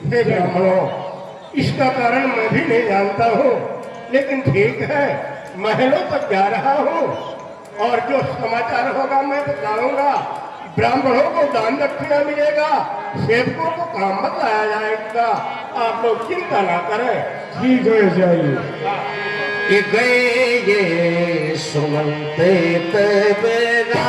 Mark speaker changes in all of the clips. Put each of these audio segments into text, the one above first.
Speaker 1: हे ब्राह्मणों, इसका कारण मैं भी नहीं जानता हूँ, लेकिन ठीक है, महलों तक जा रहा हूँ और जो समाचार होगा मैं बताऊंगा। ब्राह्मणों को दान दक्षिणा मिलेगा, सेवकों को काम बताया जाएगा। आप लोग चिंता ना करें।
Speaker 2: ठीक है, जाइए।
Speaker 3: गए ये सुमंते तेरा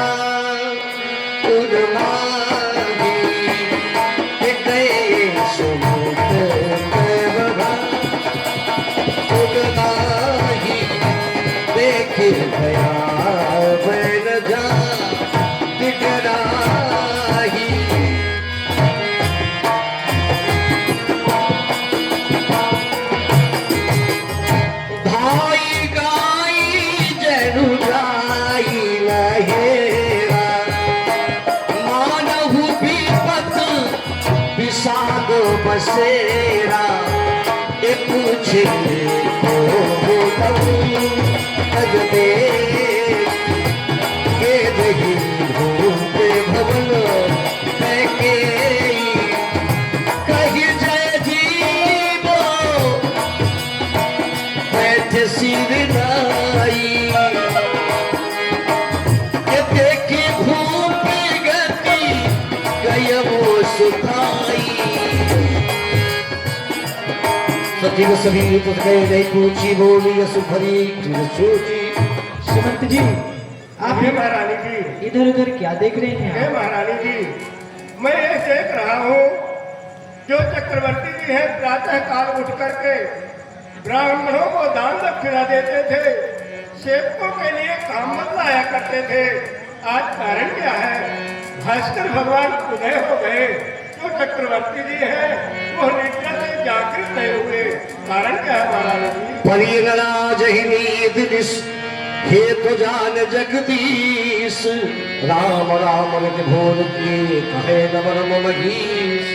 Speaker 3: बसेरा ये पूछे को दे के दही भूपे भवन के कही जय जीवो बैठे सिर नाई ये देखी भूपे गति गय वो सुखाई सती को सभी तो गए नहीं पूछी बोली सुखरी सोची।
Speaker 4: सुमंत जी, आप
Speaker 1: हे महारानी जी,
Speaker 4: इधर उधर क्या देख रहे हैं?
Speaker 1: हे महारानी जी, मैं ये देख रहा हूँ जो चक्रवर्ती जी हैं प्रातः काल उठ करके ब्राह्मणों को दान दक्षिणा देते थे, सेवकों के लिए काम बतलाया करते थे। आज कारण क्या है? भास्कर भगवान उदय हो गए। जो चक्रवर्ती जी हैं वो निद्रा से जागृत नहीं हुए। कारण क्या है महाराज जी?
Speaker 3: परिगणा जहिनी दिस हे तो जान जगदीश राम राम रित भोर किए कहे नवरम महीश।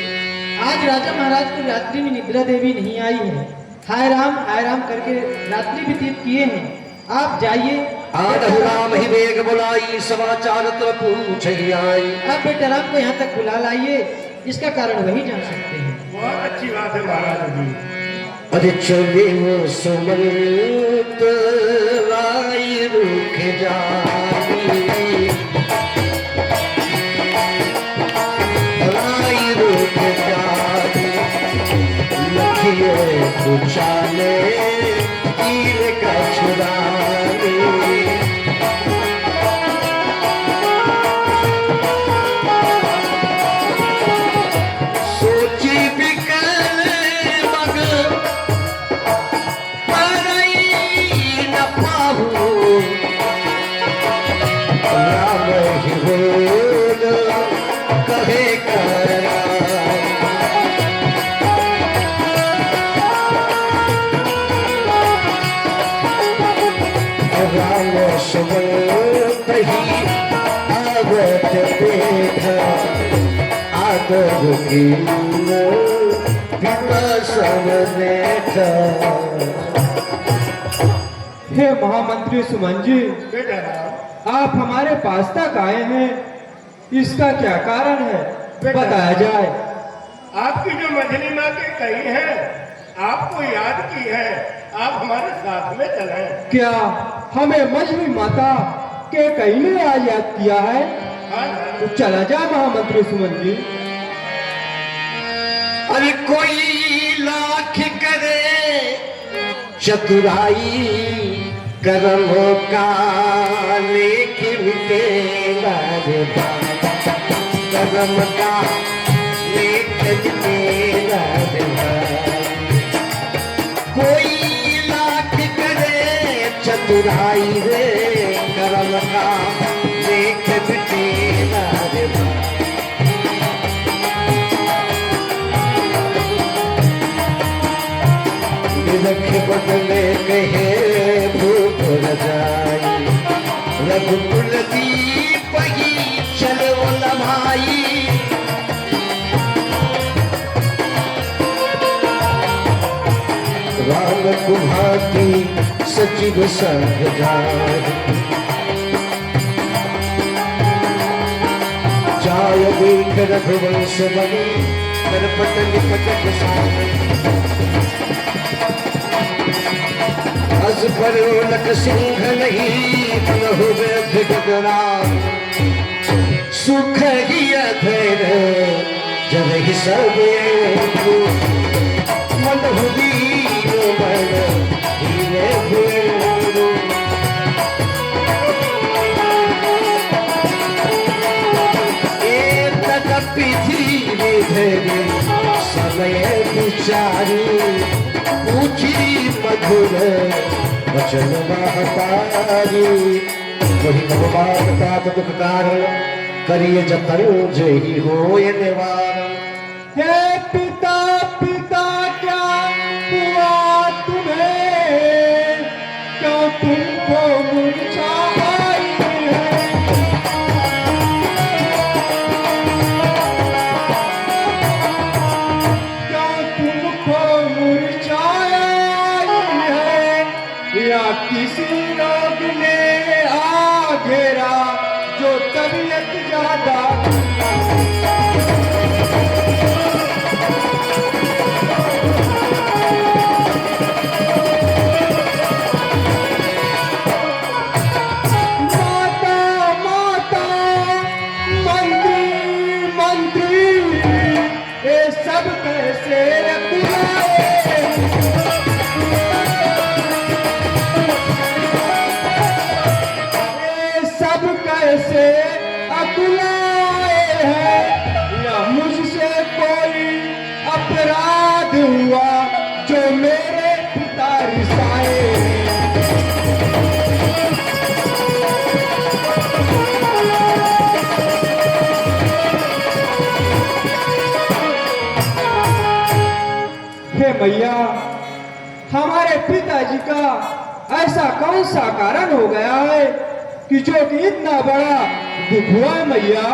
Speaker 4: आज राजा महाराज को रात्रि में निद्रा देवी नहीं आई है। हाय राम करके रात्रि व्यतीत किए हैं। आप जाइए।
Speaker 3: आदहु राम ही वेग बुलाई समाचार तो पूछ आई।
Speaker 4: आप बेटा राम को यहाँ तक बुला लाइए, इसका कारण वही जान सकते हैं।
Speaker 1: बहुत अच्छी बात है महाराज जी।
Speaker 3: अरे चले वो सुमंत राय रुक जाई राय रुक जाई लखिए कुचाले तीर का छुड़ाने
Speaker 2: हे महामंत्री सुमन जी,
Speaker 1: बेटा राम,
Speaker 2: आप हमारे पास तक आए हैं, इसका क्या कारण है बताया जाए।
Speaker 1: आपकी जो मझली माँ के कही है आपको याद की है, आप हमारे साथ में चले।
Speaker 2: क्या हमें मछली माता के कहीं ने आज याद किया है?
Speaker 1: हाँ,
Speaker 2: तो चला जा महामंत्री सुमन जी।
Speaker 3: अरे कोई लाख करे चतुराई कर्म का लेकिन तेरा कर्म का लेकिन तेरा कोई लाख करे चतुराई रे कर्म का लेकिन तेरा रख बदले कहे भूख न जाई रघुकुल दीप ही चलो न भाई राम कुभाती सचिव संग जाय देख रघुवंश बने सागर पट निपट सागर अस पर लक सिंह नहीं प्रभु विगड़ा सुख ही अधर जब ही सब मन हुदी मन धीरे धीरे एक तपी धीरे धीरे समय विचारी ऊंची मधुर वचन महतारी वही भगवान का दुख कारण करिए जतन जय हो ये निवारण।
Speaker 2: हे पिता पिता क्या हुआ तुम्हें, क्यों तुमको मूर्छा आई है। क्यों तुमको मूर्छा आई है, या किसी रोग ने आ घेरा जो तबीयत ज्यादा। सब कैसे अकुलाए, सब कैसे अकुलाए हैं, या मुझसे कोई अपराध हुआ जो मेरे पिता रिसाए। हे मैया, हमारे पिताजी का ऐसा कौन सा कारण हो गया है कि जो कि इतना बड़ा दुख हुआ है मैया।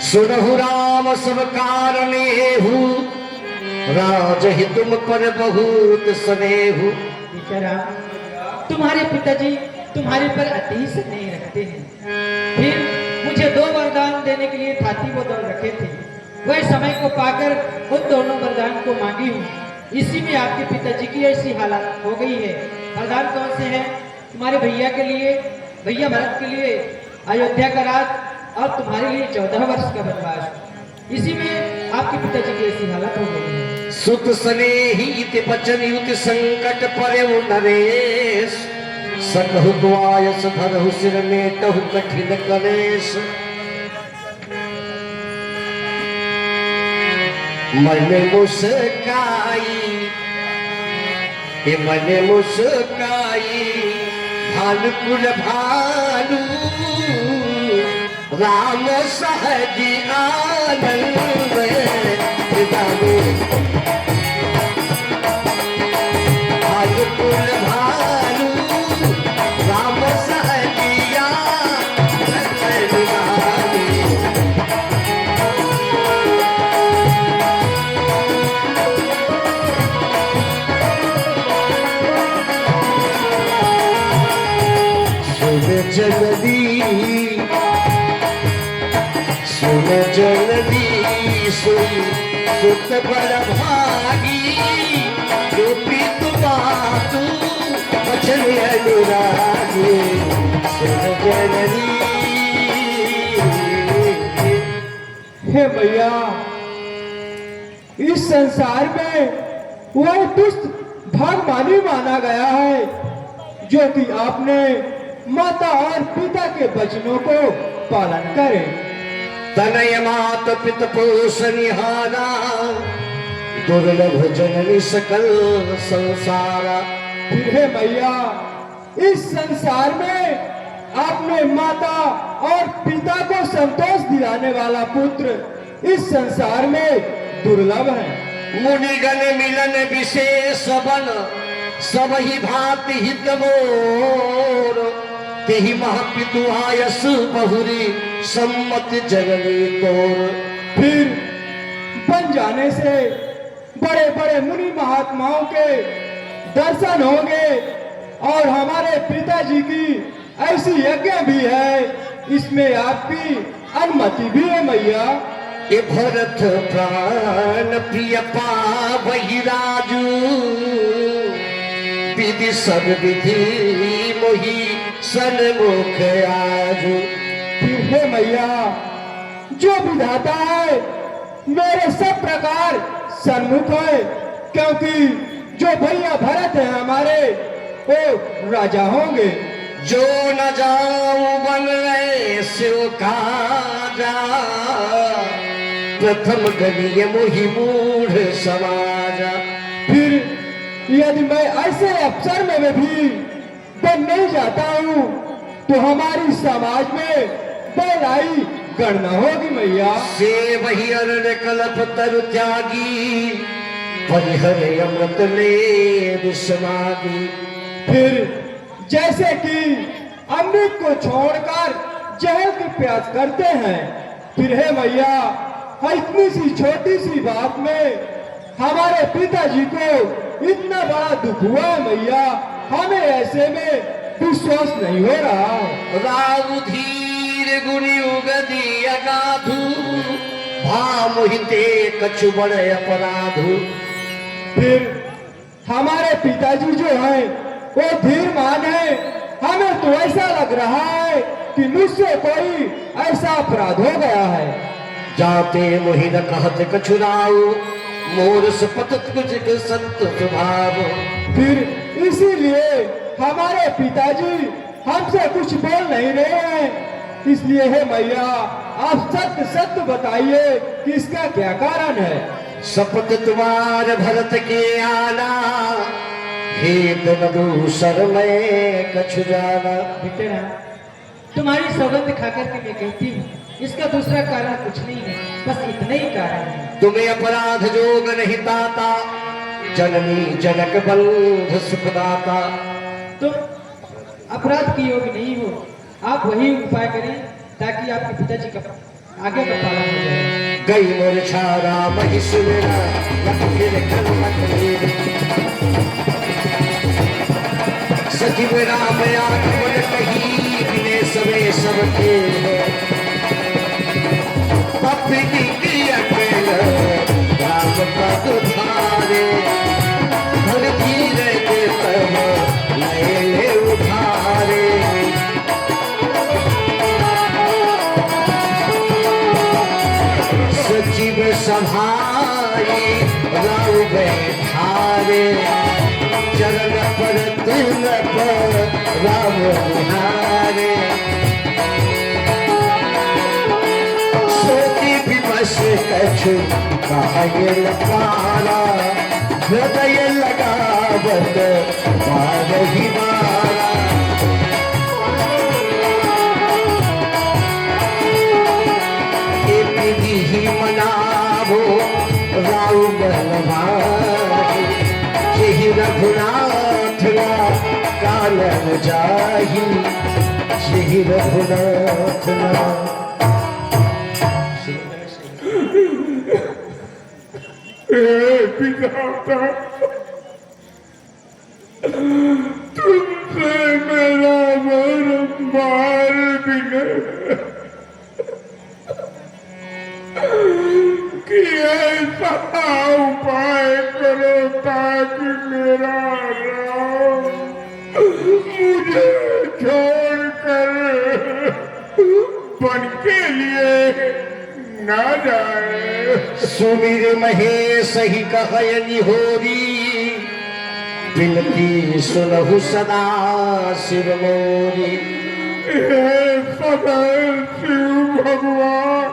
Speaker 3: सुनहु राम सब कारणे हूँ राज ही तुम पर बहुत स्नेहु।
Speaker 4: बेचारा तुम्हारे पिताजी तुम्हारे पर अति स्नेह रखते हैं। फिर मुझे 2 वरदान देने के लिए थाती वो दौड़ रखे थे, वह समय को पाकर उन दोनों वरदान को मांगी हूँ। इसी में आपके पिताजी की ऐसी हालत हो गई है। वरदान कौन से हैं? तुम्हारे भैया के लिए, भैया भरत के लिए अयोध्या का राज और तुम्हारे लिए 14 वर्ष का वनवास। इसी में आपके पिताजी की ऐसी हालत हो गई है।
Speaker 3: सुत स्नेही बचन युत संकट परे नरेश, सकहु द्वायस धरहु सिर में टहु कठिन कलेश। मन मुस्काई मन मुस्काई भानुकुल भानु राम सहज आनंद भानुकुल भानु राम सहज आनंद। जलदी सुन जलदी सुई सुत बड़ भागी, जो प्रीत बातू वचन अनुरागी। सुन जलदी
Speaker 2: हे भैया, इस संसार में वह दुष्ट भगवानी माना गया है जो कि आपने माता और पिता के वचनों को पालन करे।
Speaker 3: तनय मात पित पोषनिहारा दुर्लभ जननी सकल संसारा।
Speaker 2: हे मैया, इस संसार में आपने माता और पिता को संतोष दिलाने वाला पुत्र इस संसार में दुर्लभ है।
Speaker 3: मुनिगण मिलन विशेष बन सब ही भांति हित मोर, तेहि महापितु आयस बहुरी सम्मत जननी तोर।
Speaker 2: फिर बन जाने से बड़े बड़े मुनि महात्माओं के दर्शन होंगे और हमारे पिताजी की ऐसी यज्ञ भी है, इसमें आपकी अनुमति भी है मैया।
Speaker 3: ये भरत प्राण प्रिय पावहि राजू विधि सब विधि मोहि सन्मुख आजू।
Speaker 2: फिर हे मैया, जो विधाता है मेरे सब प्रकार सन्मुख है, क्योंकि जो भैया भरत है हमारे वो राजा होंगे।
Speaker 3: जो न जाऊं बन शिव काजा प्रथम गलिय मोहि मूढ़ समाजा।
Speaker 2: फिर यदि मैं ऐसे अवसर में भी बन नहीं जाता हूँ तो हमारी समाज में बड़ाई गणना होगी मैया।
Speaker 3: से वही अरण कल्प तरु त्यागी परिहर अमृत ले दुष्मागी।
Speaker 2: फिर जैसे कि अमृत को छोड़कर जहर की प्यास करते हैं, फिर हे मैया इतनी सी छोटी सी बात में हमारे पिताजी को इतना बड़ा दुख हुआ है मैया, हमें ऐसे में विश्वास नहीं हो रहा।
Speaker 3: राव धीर गुणी उगदी अगाधु भामोहिते कछु बड़े अपराधु।
Speaker 2: फिर हमारे पिताजी जो हैं वो धीरमान है, हमें तो ऐसा लग रहा है कि मुझसे कोई ऐसा अपराध हो गया है।
Speaker 3: जाते मोहि न कहत कछुराऊ मोर सपत कुछ संत स्वभाव।
Speaker 2: फिर इसीलिए हमारे पिताजी हमसे कुछ बोल नहीं रहे हैं। इसलिए है मैया आप सत्य सत्य बताइए कि इसका क्या कारण है।
Speaker 3: सपत तुम्हार भरत के आना हेत न दूसर मैं कछु जाना।
Speaker 4: बेटे राम, तुम्हारी सौगंध खाकर के मैं कहती हूँ, इसका दूसरा कारण कुछ नहीं है, बस इतना ही कारण है।
Speaker 3: तुम्हें अपराध जोग नहीं ताता जननी जनक बंध सुखदाता।
Speaker 4: तुम अपराध के योग नहीं हो, आप वही उपाय करें ताकि आपके पिताजी का आगे का पालन हो जाए।
Speaker 3: गई मोर छारा महिष मेरा लख फिर कलमत मेरे। सचिव राम आत्मन कही बिने सबे सबके अपनी की अकेल राम पद धारे धरती रहे तब नए उधारे। सचिव सभाई राव बैठारे चरण पर तुम पर राम बिहारे। सोची विवश कछु कहे लकारा हृदय लगावत बारही मारा। ही मनावो राव बलवाही यही रघुनाथ ना कालन जाही यही रघुनाथ ना।
Speaker 1: पिता तुमसे मेरा बार भी कि ऐसा उपाय करो ताकि मेरा राम मुझे छोड़कर वन के लिए ना जाए।
Speaker 3: सुमिर महेश ही कहयनि होरी बिनती सुनहु सदा शिव मोरी।
Speaker 1: हे सदा शिव भगवान,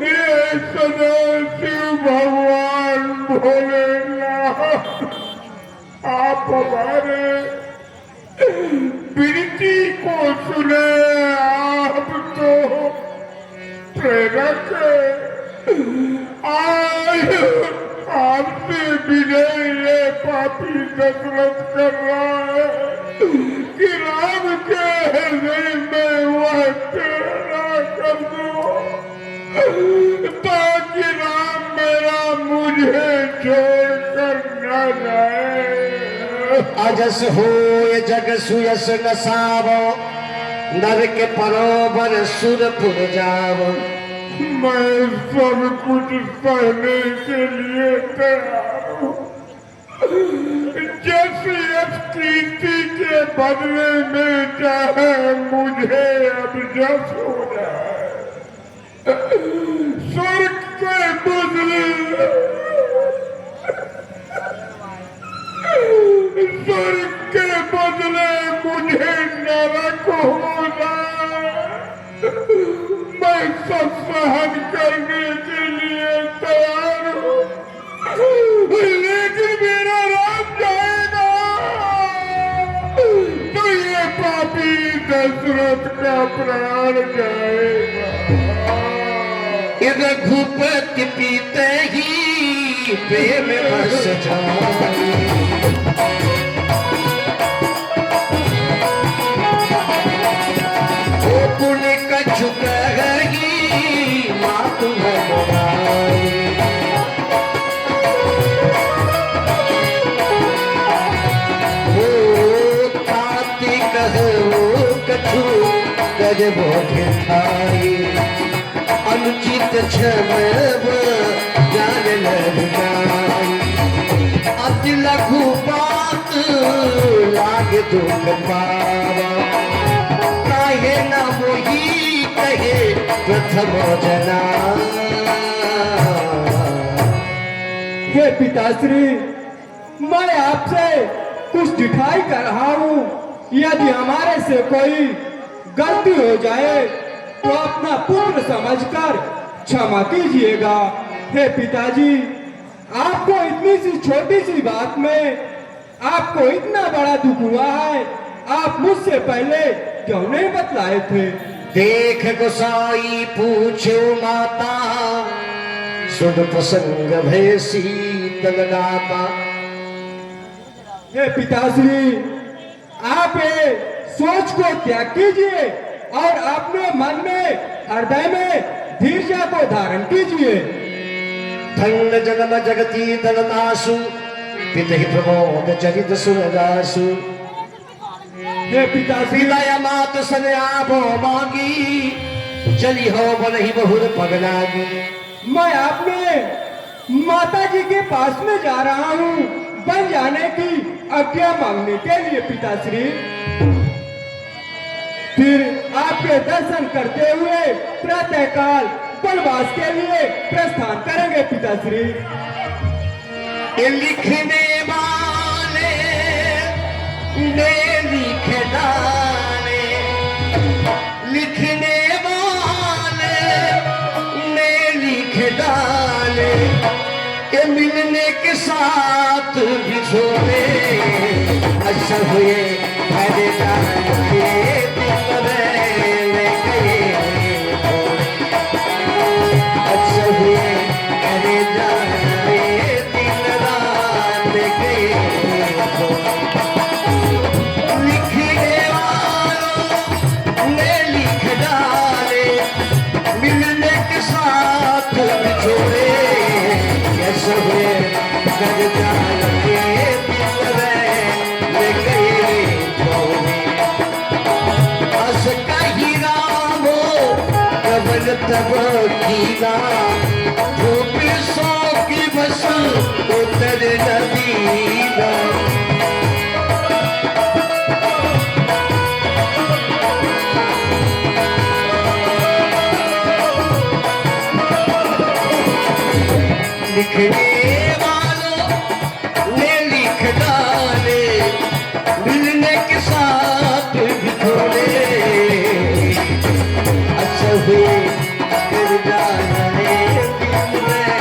Speaker 1: हे सदा शिव भगवान भोलेनाथ, आप हमारे विनती को सुने। आप तो प्रेरक आज आपसे विनय ये पापी दशरथ कर रहा है कि राम के हृदय में वह प्रेरणा कर दो ताकि राम मेरा मुझे छोड़कर न जाए।
Speaker 3: अजस हो जग सुयस नसावो नर के परोबर सुरपुर जाओ।
Speaker 1: मैं सब कुछ सहने के लिए तैयार हूँ। जैसी कीर्ति के बदले में चाहे मुझे अब जस हो जाए। स्वर्ग के बदले मुझे नरक हो जाए। मैं सब सहन करने के लिए तैयार हूँ, लेकिन मेरा राम जाएगा तो ये पापी दशरथ का प्राण जाएगा।
Speaker 3: रघुपति पीते ही प्रेम बस जाए। ओ पुन कछु कही मातु भगवाई। ओ ताति कहो कछु करबो ठाई। अनुचित क्षम जान लग जाई। अति लघु बात लागे दुख पावा। काहे न मोही कहे प्रथम जना।
Speaker 2: हे पिताश्री, मैं आपसे कुछ दिखाई कर रहा हूँ। यदि हमारे से कोई गलती हो जाए तो अपना पुत्र समझकर क्षमा कीजिएगा। हे पिताजी, आपको इतनी सी छोटी सी बात में आपको इतना बड़ा दुख हुआ है, आप मुझसे पहले क्यों नहीं बतलाए थे?
Speaker 3: देख गोसाई पूछो माता। सुन प्रसंग भय शीतल गाता।
Speaker 2: हे पिताश्री, आप ये सोच को त्याग कीजिए और अपने मन में हृदय में धीरजा को धारण कीजिए।
Speaker 3: धन जन्म जगती दलनासु पितहि प्रमोद चरित सुरदासु।
Speaker 2: हे पिताश्री,
Speaker 3: विलय मात सन्यापो मांगी। चली हो बनहि बहुर पगलागी।
Speaker 2: मैं अपने माता जी के पास में जा रहा हूँ बन जाने की आज्ञा मांगने के लिए पिताश्री। फिर आपके दर्शन करते हुए प्रातःकाल वनवास के लिए प्रस्थान करेंगे पिताश्री।
Speaker 3: लिखने वाले ने लिख डाले। लिखने वाले ने लिख डाले। ये मिलने के साथ बिछोड़े। अच्छा हुए भरे जाए दिल में गए। अच्छा हुए भरे जाए दिल रात गए। लिखने वालों ने लिख डाले। मिलने के साथ बिछोड़े। कैसे हुए कर जाए दिल में गए। अस कही रामो कबल तब कीना। धूप सौ की बस उतर नदीना। लिखने वालों ने लिख डाले। मिलने के साथ बिछोड़े। अच्छा हुए कर जाए दिल में।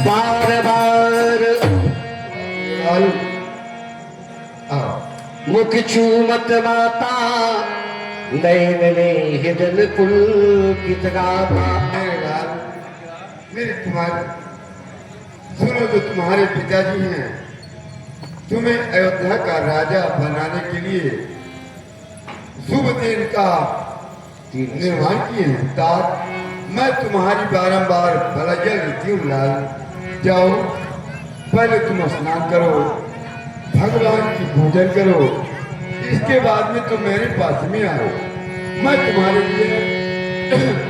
Speaker 3: बार बार मुख चूमत माता। नैन ने हिदन पुलकित गाता।
Speaker 1: मेरे तुम्हारे सुनो, जो तुम्हारे पिताजी हैं तुम्हें अयोध्या का राजा बनाने के लिए शुभ दिन का निर्माण किए हैं तात। मैं तुम्हारी बारंबार भलाइयाँ लेती हूँ लाल। जाओ पहले तुम स्नान करो, भगवान की पूजन करो, इसके बाद में तुम मेरे पास में आओ। मैं तुम्हारे लिए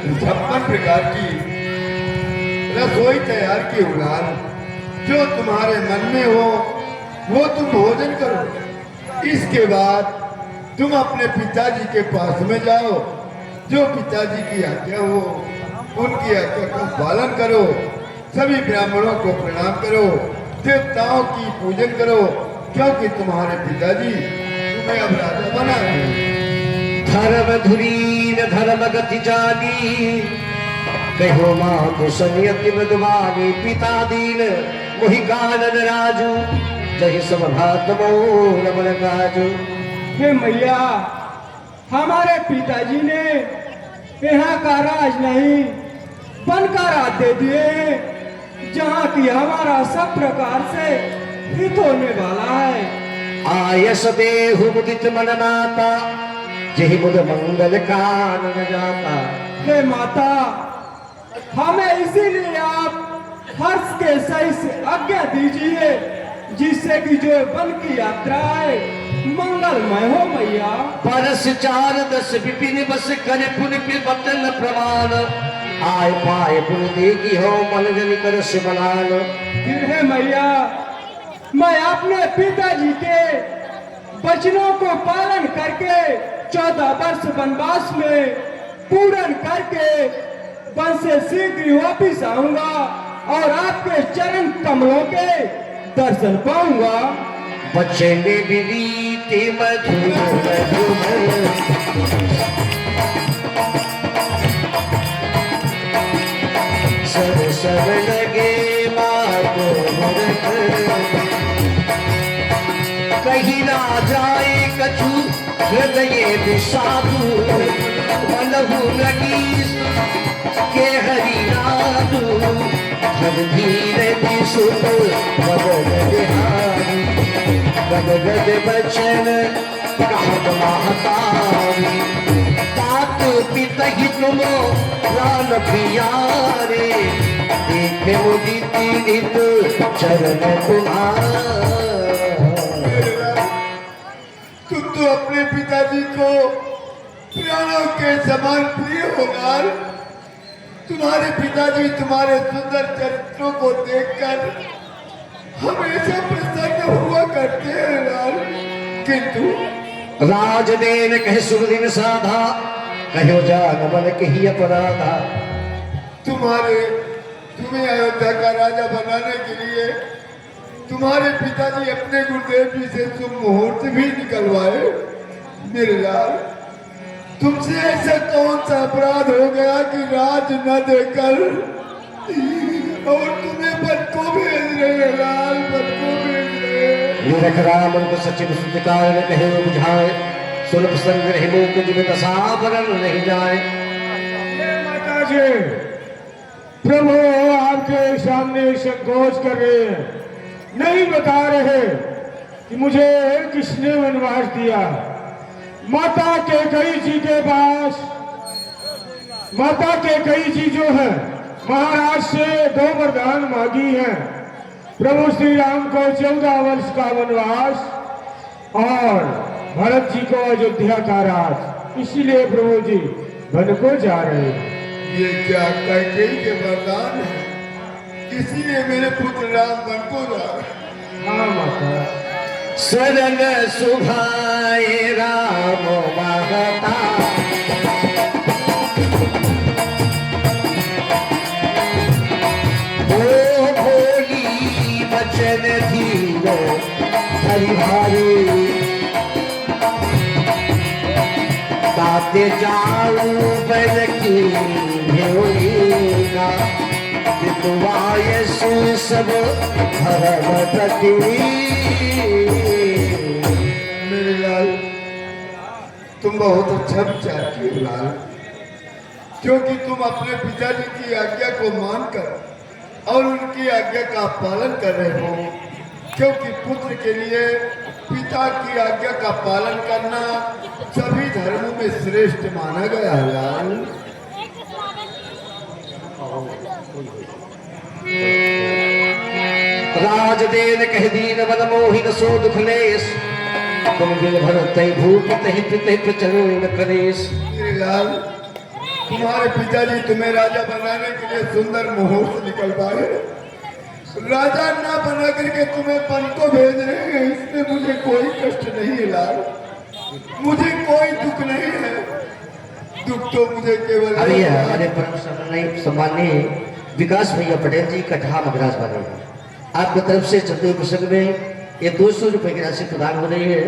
Speaker 1: 56 प्रकार की रसोई तैयार की हूँ लाल। जो तुम्हारे मन में हो वो तुम भोजन करो। इसके बाद तुम अपने पिताजी के पास में जाओ। जो पिताजी की आज्ञा हो उनकी आज्ञा का पालन करो। सभी ब्राह्मणों को प्रणाम करो, देवताओं की पूजन करो, क्योंकि तुम्हारे पिताजी तुम्हें अब राजा बना रहे हैं।
Speaker 3: धर्म धुरी न धर्म गति जानी, कहो मां तो संयति मृदवानी। पिता दीन मोहि कानन राजू, जहि सब भात मोर मन काजू।
Speaker 2: हे मैया, हमारे पिताजी ने यहाँ का राज नहीं वन का राज दे दिए, जहाँ की हमारा सब प्रकार से हित होने वाला है।
Speaker 3: आयस देहु मुदित मन माता, जहि मुद मंगल कानन जाता।
Speaker 2: हे माता, हमें इसीलिए आप हर्ष के सही से आज्ञा दीजिए, जिससे कि जो वन की यात्रा है मंगलमय हो मैया।
Speaker 3: परस 4-10 विपिन बस करे पुन बतन प्रमाण, आय पाए पुन देगी हो मन जन कर से बनान।
Speaker 2: फिर है मैया, मैं अपने पिताजी के वचनों को पालन करके 14 वर्ष वनवास में पूर्ण करके वन से शीघ्र ही वापिस आऊंगा और आपके चरण कमलों के दर्शन पाऊंगा।
Speaker 3: बचन विनीति मधुर मधुर, सब सब लगे मात मुरत। कहीं ना जाए कछु हृदय विषादु, मनहु लगी के हरि नादु। धन धीर सुन मगन बिहारी, गदगद बचन कहत महतारी। तात पितहि तुम प्राण प्रियारे, देखे मुदित नित चरण तुम्हारे।
Speaker 1: तुम तो अपने पिताजी को प्राणों के समान प्रिय हो लाल। तुम्हारे पिताजी तुम्हारे सुंदर चरित्रों को देखकर हमेशा प्रसन्न हुआ करते हैं लाल। किंतु
Speaker 3: राजदेन कह सुरदिन साधा, कहो जान मन कही अपराधा।
Speaker 1: तुम्हें अयोध्या का राजा बनाने के लिए तुम्हारे पिताजी अपने गुरुदेव जी से शुभ मुहूर्त भी निकलवाए। मेरे लाल, तुमसे ऐसा कौन सा अपराध हो गया कि राज न देकर और तुम्हें पद को भेज रहे लाल, पद को भेज रहे।
Speaker 3: निरख राम को सचिव सुत कारण कहे बुझाए, सुलभ संग्रह लोक जिन दशावरण नहीं जाए।
Speaker 2: माता जी, प्रभु आपके सामने संकोच कर रहे हैं, नहीं बता रहे कि मुझे किसने वनवास दिया। माता कैकेयी जी के पास, माता कैकेयी जी जो है महाराज से 2 वरदान मांगी हैं। प्रभु श्री राम को 14 वर्ष का वनवास और भरत जी को अयोध्या का राज। इसीलिए प्रभु जी वन को जा रहे हैं।
Speaker 1: ये क्या कैकेयी के वरदान है? इसीलिए मेरे पुत्र राम वन को जा रहे हैं।
Speaker 2: हाँ माता।
Speaker 3: शरण सुभाए राम महता, ओ भोली बचन धीर हरि भारी। ताते जाऊ बन की भेड़ीना, विद्वायसु सब धर्म तटी।
Speaker 1: मेरे लाल, तुम बहुत अच्छा विचार किए लाल, क्योंकि तुम अपने पिताजी की आज्ञा को मानकर और उनकी आज्ञा का पालन कर रहे हो। क्योंकि पुत्र के लिए पिता
Speaker 5: पिता की आज्ञा का पालन करना सभी धर्मों में श्रेष्ठ माना गया है लाल।
Speaker 3: राज देन कह दीन मन मोहिन सो दुख लेस, तुम बिन भरत भूप तहि पिते प्रचरण करेस।
Speaker 5: मेरे लाल, तुम्हारे पिताजी तुम्हें राजा बनाने के लिए सुंदर मुहूर्त निकलवाए, राजा ना बना करके तुम्हें वन को भेज रहे हैं, इसमें मुझे कोई कष्ट नहीं है लाल, मुझे कोई दुख नहीं है। दुख तो मुझे केवल
Speaker 3: अभी हमारे परम सम्माननीय विकास भैया पटेल जी कटहा मद्रास वाले आपकी तरफ से चंद्र प्रसंग में ये 200 रुपए की राशि प्रदान हो रही है।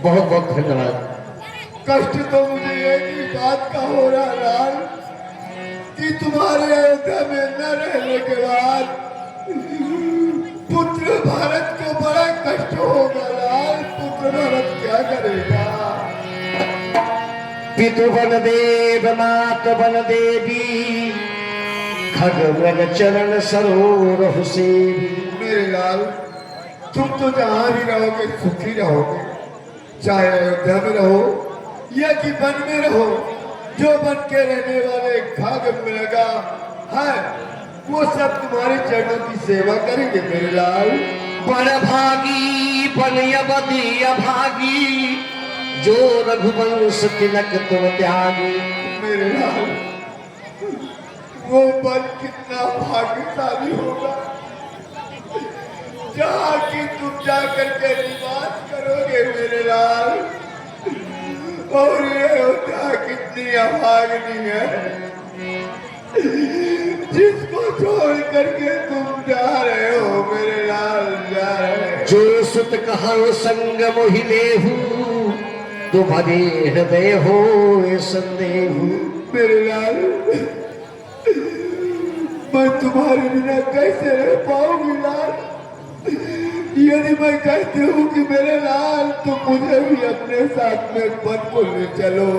Speaker 3: बहुत बहुत धन्यवाद।
Speaker 5: कष्ट तो मुझे एक ही बात का हो रहा लाल कि तुम्हारे अयोध्या में न रहने के बाद पुत्र भारत को बड़ा कष्ट होगा लाल। पुत्र भारत क्या करेगा?
Speaker 3: पितु बन देव मात बन देवी, खग मृग चरण सरोरहु सेवी।
Speaker 5: मेरे लाल, तुम तो जहाँ भी रहोगे सुखी रहोगे, चाहे अयोध्या में रहो या कि वन में रहो। जो बन के रहने वाले खग मृगा है वो सब तुम्हारे चरणों की सेवा करेंगे मेरे लाल।
Speaker 3: बड़ भागी बन अवधि अभागी, जो रघुवंश तिलक तुम त्यागी।
Speaker 5: मेरे लाल, वो वन कितना भाग्यशाली होगा जहाँ की तुम जा करके निवास करोगे मेरे लाल। और ये अयोध्या कितनी अभागनी है जिसको छोड़ करके तुम जा रहे हो मेरे लाल, जा रहे हो।
Speaker 3: जो सुत कहो संग मोहि लेहु, तुम्हारे हृदय हो संदेहु।
Speaker 5: मेरे लाल, मैं तुम्हारे बिना कैसे रह पाऊंगी लाल? यदि मैं कहती हूँ कि मेरे लाल तुम मुझे भी अपने साथ में वन को ले चलो,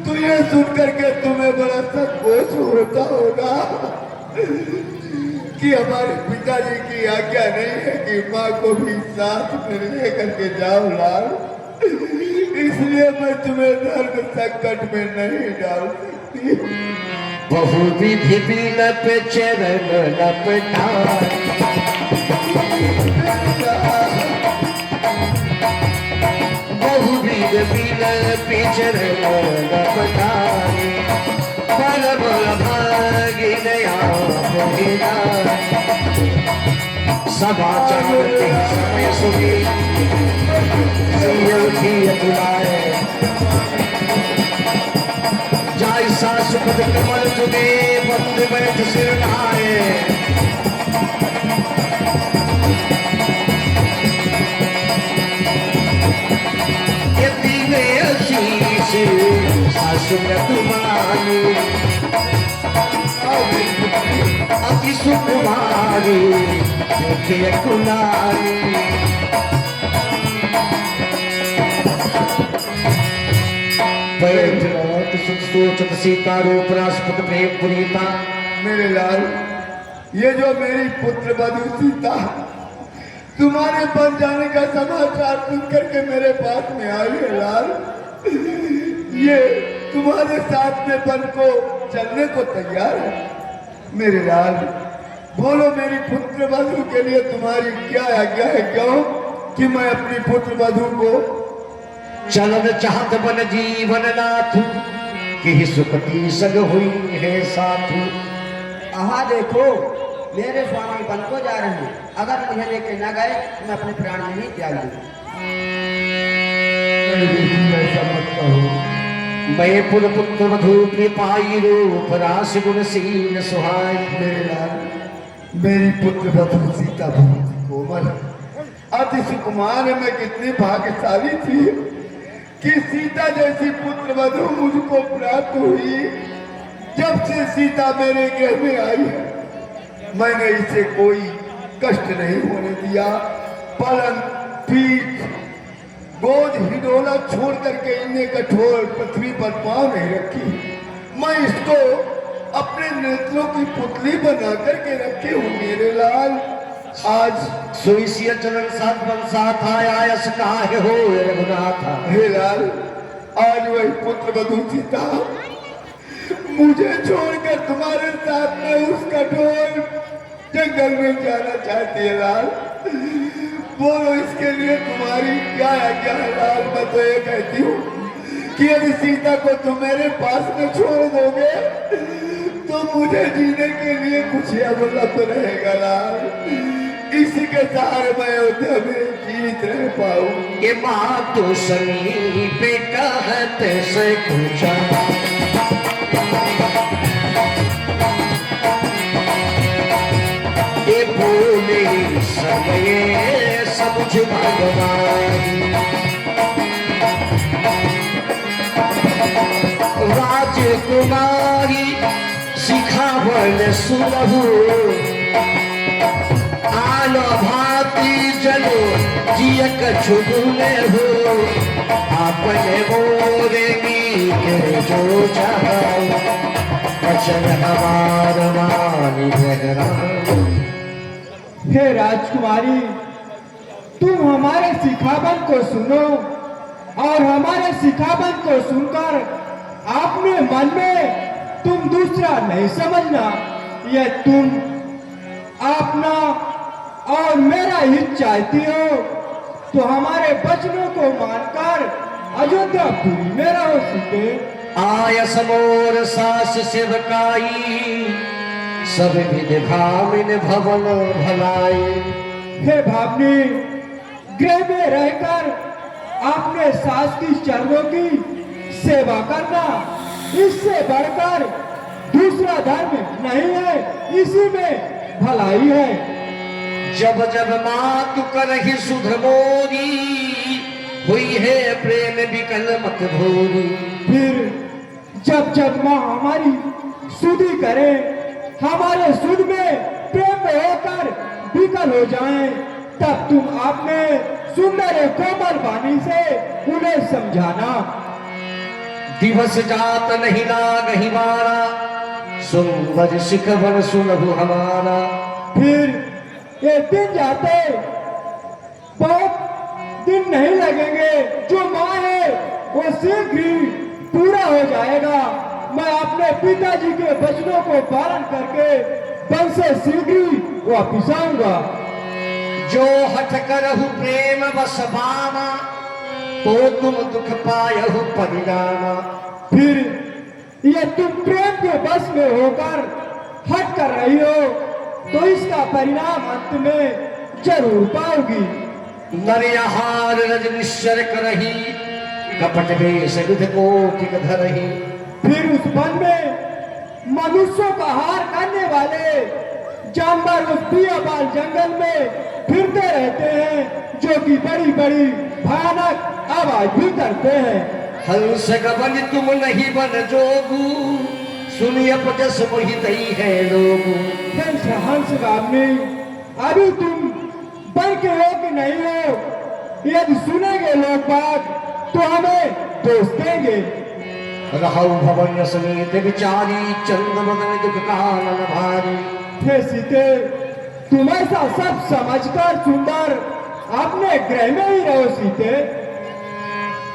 Speaker 5: तो ये सुन करके तुम्हें बड़ा संकोच होता होगा कि हमारे पिताजी की आज्ञा नहीं है कि माँ को भी साथ में ले करके जाओ लाल। इसलिए मैं तुम्हें धर्म संकट में नहीं डाल सकती।
Speaker 3: बहु विधि बिलप चरण लपटाए, बहु विधि बिलप चरण लपटाए, बल बल भागी दया मोहिनाए। समाचार के समय सुनी सियल की अतुलाए, जाय सासुपद कमल तुगे बंद बैठ सिर नहाए। यदि में आशीष सासुमत मानी, अति सुकुमारी देखे कुनारी। सोचत सीता रूप राष्ट्रपति प्रेम पुनीता।
Speaker 5: मेरे लाल, ये जो मेरी पुत्र वधु सीता तुम्हारे बन जाने का समाचार सुन करके मेरे पास में आई है लाल, ये तुम्हारे साथ में बन को चलने को तैयार है। मेरे लाल, बोलो मेरी पुत्र वधु के लिए तुम्हारी क्या आज्ञा है? क्यों कि मैं अपनी पुत्र वधु को
Speaker 3: चलन चाहत बन जीवन नाथु, कि सुखती सग हुई है साथु।
Speaker 6: आहा देखो, मेरे स्वामी वन को जा रहे हैं, अगर मुझे लेके न गए तो मैं अपने प्राण नहीं त्याग दूंगा।
Speaker 5: ऐसा मत कहो।
Speaker 3: मैं पुर पुत्र वधु कृपाई रूप राशि गुण सीन सुहाई।
Speaker 5: मेरे लाल, मेरी पुत्र वधु सीता बहुत कोमल अति सुकुमार है। मैं कितनी भाग्यशाली थी कि सीता जैसी पुत्र वधु मुझको प्राप्त हुई। जब से सीता मेरे घर में आई है, मैंने इसे कोई कष्ट नहीं होने दिया। पलंग, पीठ, गोद, हिडोला छोड़ करके इन्हें कठोर पृथ्वी पर पांव नहीं रखी। मैं इसको अपने नेत्रों की पुतली बना करके रखे हूँ मेरे लाल। आज
Speaker 3: सुइसिय चरण साथ साथ आया यस काहे हो रघुनाथ।
Speaker 5: हे लाल, आज वही पुत्र वधू सीता मुझे छोड़कर तुम्हारे साथ में उस कठोर जंगल में जाना चाहती है लाल। बोलो इसके लिए तुम्हारी क्या आज्ञा है लाल। मैं तो ये कहती हूँ कि यदि सीता को तुम मेरे पास में छोड़ दोगे तो मुझे जीने के लिए कुछ अवलंब रहेगा लाल। इसी के सहारे मैं अयोध्या में जीवित रह पाऊं।
Speaker 3: ये बात तो समीप कहत से पूछा, ये भूले समय समझ भगवान। राजकुमारी सिखावन सुनहु, आलो भाती जलो जियक छुबुले हो। आपने मोरेगी के जो चाहो, वचन हमार मानी बहरा।
Speaker 2: हे राजकुमारी, तुम हमारे सिखावन को सुनो और हमारे सिखावन को सुनकर आपने मन में तुम दूसरा नहीं समझना। यह तुम अपना और मेरा हित चाहती हो तो हमारे वचनों को मानकर अयोध्यापुरी में रहो सीते।
Speaker 3: आयस मोर सास सेवकाई, सब विधि भामिन भवन भलाई।
Speaker 2: हे भावनी, गृह में रहकर आपने सास की चरणों की सेवा करना, इससे बढ़कर दूसरा धर्म नहीं है। इसी में भलाई है।
Speaker 3: जब जब मातु करहि सुध मोरी, हुई है प्रेम विकल मत भोरी।
Speaker 2: फिर जब जब माँ हमारी सुधि करे, हमारे सुध में प्रेम होकर विकल हो जाएं, तब तुम आपने सुंदर कोमल वाणी से उन्हें समझाना।
Speaker 3: दिवस जात नहीं लागहि मारा, सुंदर सिखवन सुनहु हमारा।
Speaker 2: फिर ये दिन जाते बहुत दिन नहीं लगेंगे। जो माँ है वो शीघ्र ही पूरा हो जाएगा। मैं अपने पिताजी के वचनों को पालन करके वन से शीघ्र ही वापिस आऊंगा।
Speaker 3: जो हठ करहु प्रेम बस बामा, तो तुम दुख पायहु परिणामा।
Speaker 2: फिर ये तुम प्रेम के बस में होकर हट कर रही हो तो इसका परिणाम अंत में जरूर पाओगी।
Speaker 3: नरहार रज निश्चर करही, कपट वेश विध कोटि धरही।
Speaker 2: फिर उस वन में मनुष्यों का हार करने वाले जानवर उस बियाबान जंगल में फिरते रहते हैं, जो कि बड़ी बड़ी भयानक आवाज भी करते हैं।
Speaker 3: हंस गबन तुम नहीं बन जोगू, सुनिय पजस मोहि दई है लोगू।
Speaker 2: हंस गामनी, अभी तुम बन के हो कि नहीं हो, यदि सुनेंगे लोग बात तो हमें दोष देंगे।
Speaker 3: रहु भवन समेत विचारी, चंद बदन दुख कानन भारी।
Speaker 2: हे सीते, तुम ऐसा सब समझकर सुंदर अपने गृह में ही रहो सीते।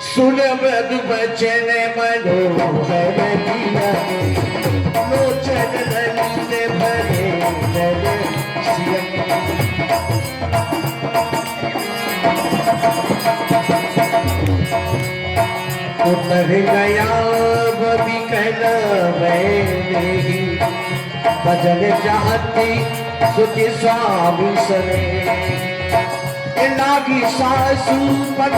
Speaker 3: सुन मधु बचन मनोहर दिया, लोचन ललित भरे जल सिया। उतर गया बिकल वैदेही, भजन चाहती सुखी स्वामी सने। लागी सासू पद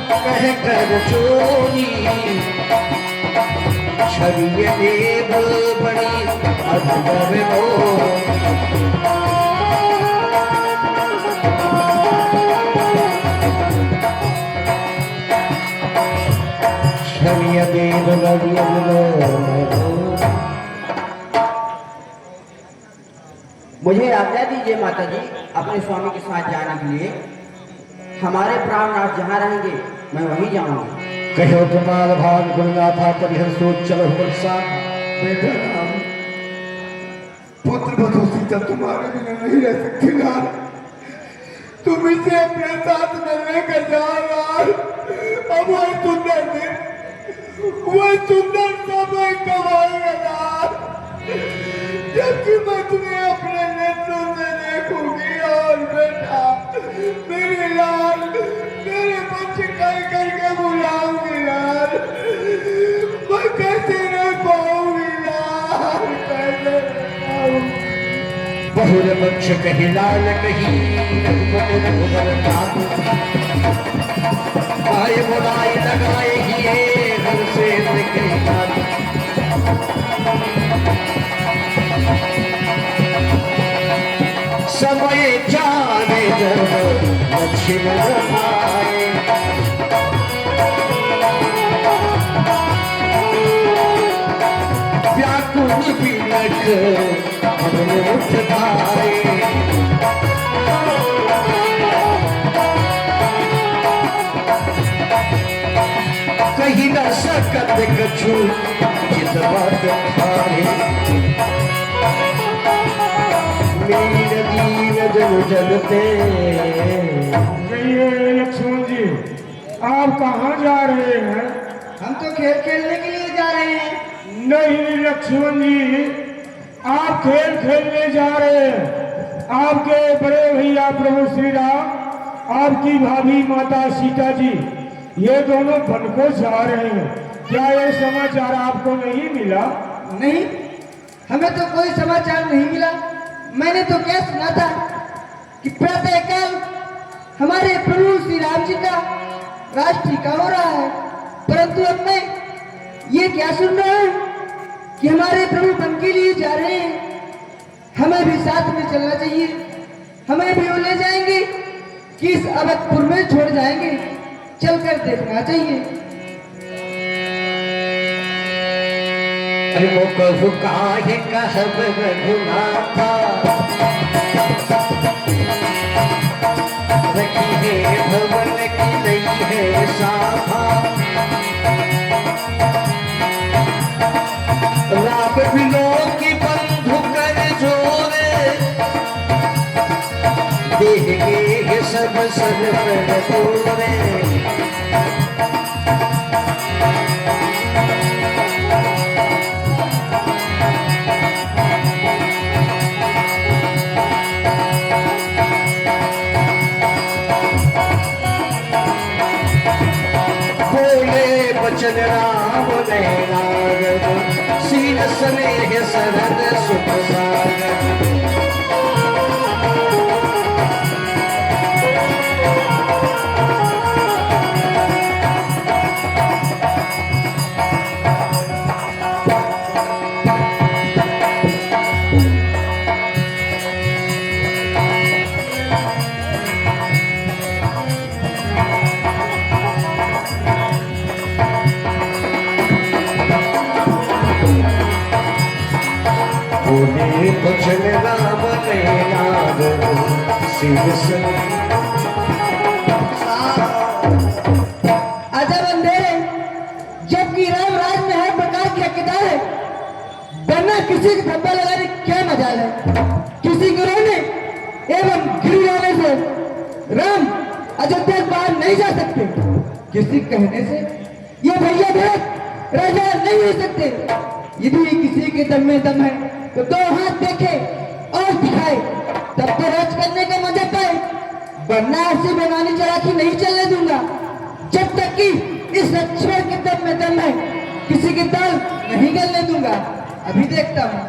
Speaker 3: कह कर चोरी, छवि देव बड़ी अद्भुत हो। छवि देव बड़ी अद्भुत।
Speaker 6: मुझे आज्ञा दीजिए माता जी, अपने स्वामी के साथ जाने के लिए। हमारे प्राणनाथ जहाँ रहेंगे मैं वहीं जाऊंगा।
Speaker 3: कहो तुम्हार भाग गुरुनाथा परिहर सोच चलो वर्षा।
Speaker 5: बेटा राम, पुत्र बधू सीता तुम्हारे बिना नहीं रह सकती लाल। तुम इसे अपने साथ मिलने का जाओ। अब वह सुंदर दिन, वह सुंदर समय कब आएगा लाल, जबकि मैं तुम्हें अपने नेत्रों से देखूंगी। और बेटा, मेरे लाल, मेरे बच्चे कल करके बुलाऊंगी लाल। मैं कैसे रह पाऊंगी लाल, कैसे रह पाऊंगी।
Speaker 3: बहुर पक्ष कही लाल कही रघुपति रघुबर ठाकुर आए बुलाई लगाए ही घर से निकले ठाकुर। समय जाने जब लक्ष्मण आए व्याकुल बिलख हमने उठाए। कहीं न सकत कछु जित बात खाए। मीर दीन जन जलते।
Speaker 2: कहिए लक्ष्मण जी, आप कहाँ जा रहे हैं?
Speaker 6: हम तो खेल खेलने के लिए जा रहे हैं।
Speaker 2: नहीं लक्ष्मण जी, आप खेल खेलने जा रहे हैं। आपके बड़े भैया प्रभु श्री राम, आपकी भाभी माता सीता जी, ये दोनों वन को जा रहे हैं। क्या ये समाचार आपको नहीं मिला?
Speaker 6: नहीं, हमें तो कोई समाचार नहीं मिला। मैंने तो क्या सुना था कि प्रातःकाल हमारे प्रभु श्री राम जी का राज टीका हो रहा है, परंतु अब मैं ये क्या सुन रहा हूँ कि हमारे प्रभु वन के लिए जा रहे हैं। हमें भी साथ में चलना चाहिए। हमें भी वो ले जाएंगे कि इस अवधपुर में छोड़ जाएंगे। चलकर देखना चाहिए।
Speaker 3: अरे वो कहु काहे कहब रघुनाथा रखी है भवन की नहीं है साफा। राम बिलो की बंधु कर जोरे देहगे सब सर पर तोरे। बचन राम ने नागर सीन स्नेह सरद सुख सागर। बचन राम ने नागर सीन
Speaker 6: आजा बंदे, जबकि राम राज में हर प्रकार की हकदार है, वरना किसी को धब्बा लगाने क्या मजाल है। किसी को रोने एवं गिर जाने से राम अयोध्या बाहर नहीं जा सकते। किसी कहने से ये भैया भरत राजा नहीं हो सकते। यदि किसी के दम में दम है तो दो हाथ देखे और दिखाए, तब तो राज करने का मजा पाए। वरना ऐसी बेमानी चलाकी नहीं चलने दूंगा। जब तक कि इस लक्ष्मण के दम में दम है, किसी की दाल नहीं गलने दूंगा। अभी देखता हूँ।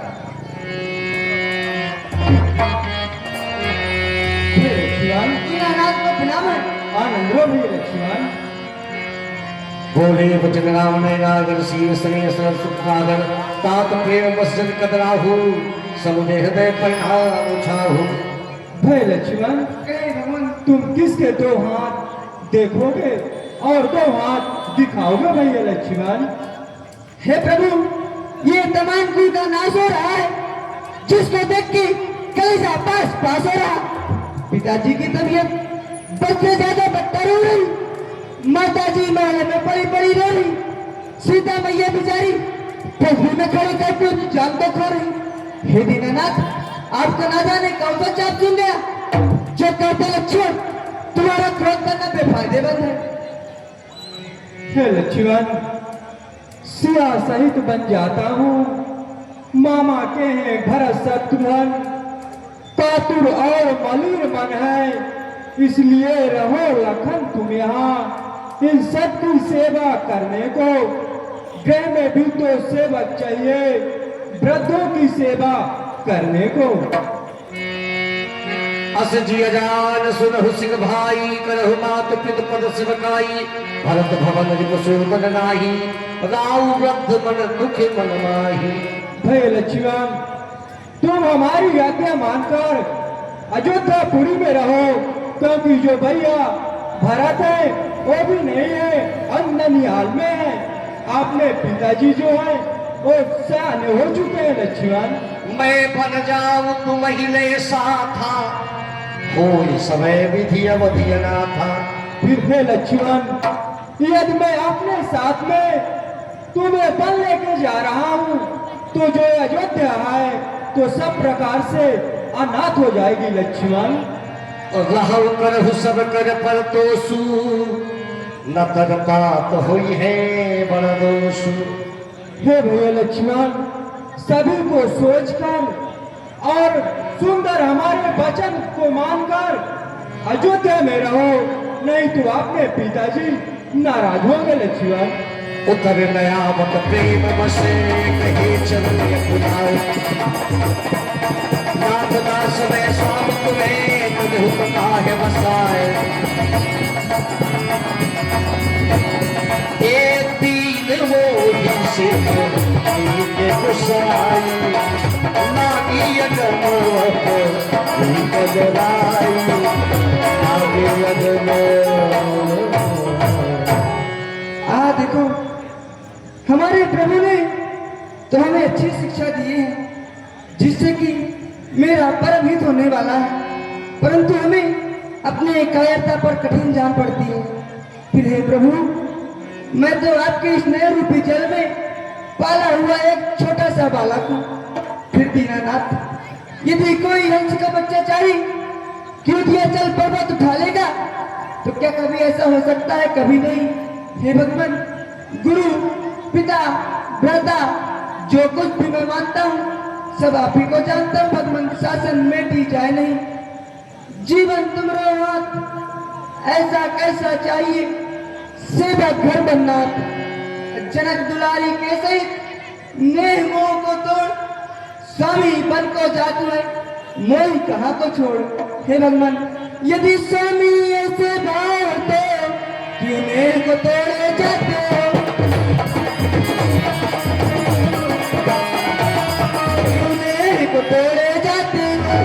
Speaker 6: को बिलाम है
Speaker 2: आनंद हो भी लक्ष्मण।
Speaker 3: बोले बचन राम ने नागर सीन स्नेह सरद सुख सागर। तात प्रेम मस्जिद कदराहू समुदय हृदय परिणाम उछाहू।
Speaker 2: भाई लक्ष्मण, तुम किसके दो हाथ देखोगे और दो हाथ दिखाओगे भैया लक्ष्मण?
Speaker 6: हे प्रभु, ये तमाम कुल का नाश हो रहा है, जिसको देख के कलेजा पास पास हो रहा। पिताजी की तबीयत बस से ज्यादा बदतर हो रही। माता जी महल में पड़ी पड़ी रो रही। सीता मैया बेचारी पृथ्वी में खड़ी करके जान तो खो रही। हे दीनानाथ, आपका ना जाने कौन सा चाप सुन गया जो कहते लक्ष्मण तुम्हारा क्रोध करना बेफायदेमंद है।
Speaker 2: हे लक्ष्मण, सिया सहित बन जाता हूँ। मामा के हैं भरत शत्रुघ्न, कातुर और मलिन मन है, इसलिए रहो लखन तुम यहाँ इन सब की सेवा करने को। गृह में भी तो सेवक चाहिए वृद्धों की सेवा करने को।
Speaker 3: अस जी अजान सुनहु सिंह भाई, करहु मात पित पद सेवकाई। भरत भवन रिपुसूदन नाही, राउ वृद्ध मन दुख मन माही।
Speaker 2: भय लक्ष्मण, तुम हमारी आज्ञा मानकर अयोध्यापुरी में रहो, क्योंकि जो भैया भरत है वो भी नहीं है, ननिहाल में है। आपने पिताजी जो है वो सयाने हो चुके हैं लक्ष्मण।
Speaker 3: मैं बन जाऊं तुम हिले साथा, हो समय विधि अवधि अनाथा।
Speaker 2: फिर है लक्ष्मण, यदि मैं अपने साथ में तुम्हें बन लेके जा रहा हूँ तो जो अयोध्या है तो सब प्रकार से अनाथ हो जाएगी लक्ष्मण।
Speaker 3: रहु करहु सब कर पर तोसु, न तर पात होई है बड़ दोषु।
Speaker 2: हे भैया लक्ष्मण, सभी को सोचकर और सुंदर हमारे वचन को मानकर अयोध्या में रहो, नहीं तो अपने पिताजी नाराज होंगे लक्ष्मण।
Speaker 3: उतर नया मत प्रेम बसे, कहीं चलिए बुलाओ। नाथ दास में स्वामी तुम्हें तुझ हुक्म है बसाए। एक दीन वो ही सिख के गुसाई, नागी अगमोत बदलाई, नागी अगमोत।
Speaker 6: देखो, हमारे प्रभु ने तो हमें अच्छी शिक्षा दी है जिससे कि मेरा परम हित होने वाला है, परंतु हमें अपने कायरता पर कठिन जान पड़ती है। फिर हे प्रभु, मैं तो आपके स्नेह रूपी जल में पाला हुआ एक छोटा सा बालक हूँ। फिर दीनानाथ, यदि कोई हंस का बच्चा चाहे क्यों दिया चल पर्वत उठा लेगा, तो क्या कभी ऐसा हो सकता है? कभी नहीं। हे भगवान, गुरु पिता भ्राता जो कुछ भी मैं मानता हूँ सब आप ही को जानता हूँ। भगवान, शासन मेटी जाए नहीं, जीवन तुम्हारा हाथ, ऐसा कैसा चाहिए सेवा घर बनना। जनक दुलारी के सहित नेह मोह को तोड़, स्वामी बन को जातु है मोह कहाँ को छोड़। हे भगवान, यदि स्वामी ऐसे भावते क्यों नेह को तोड़े जाते हो? क्यों नेह को तोड़े जाते हो?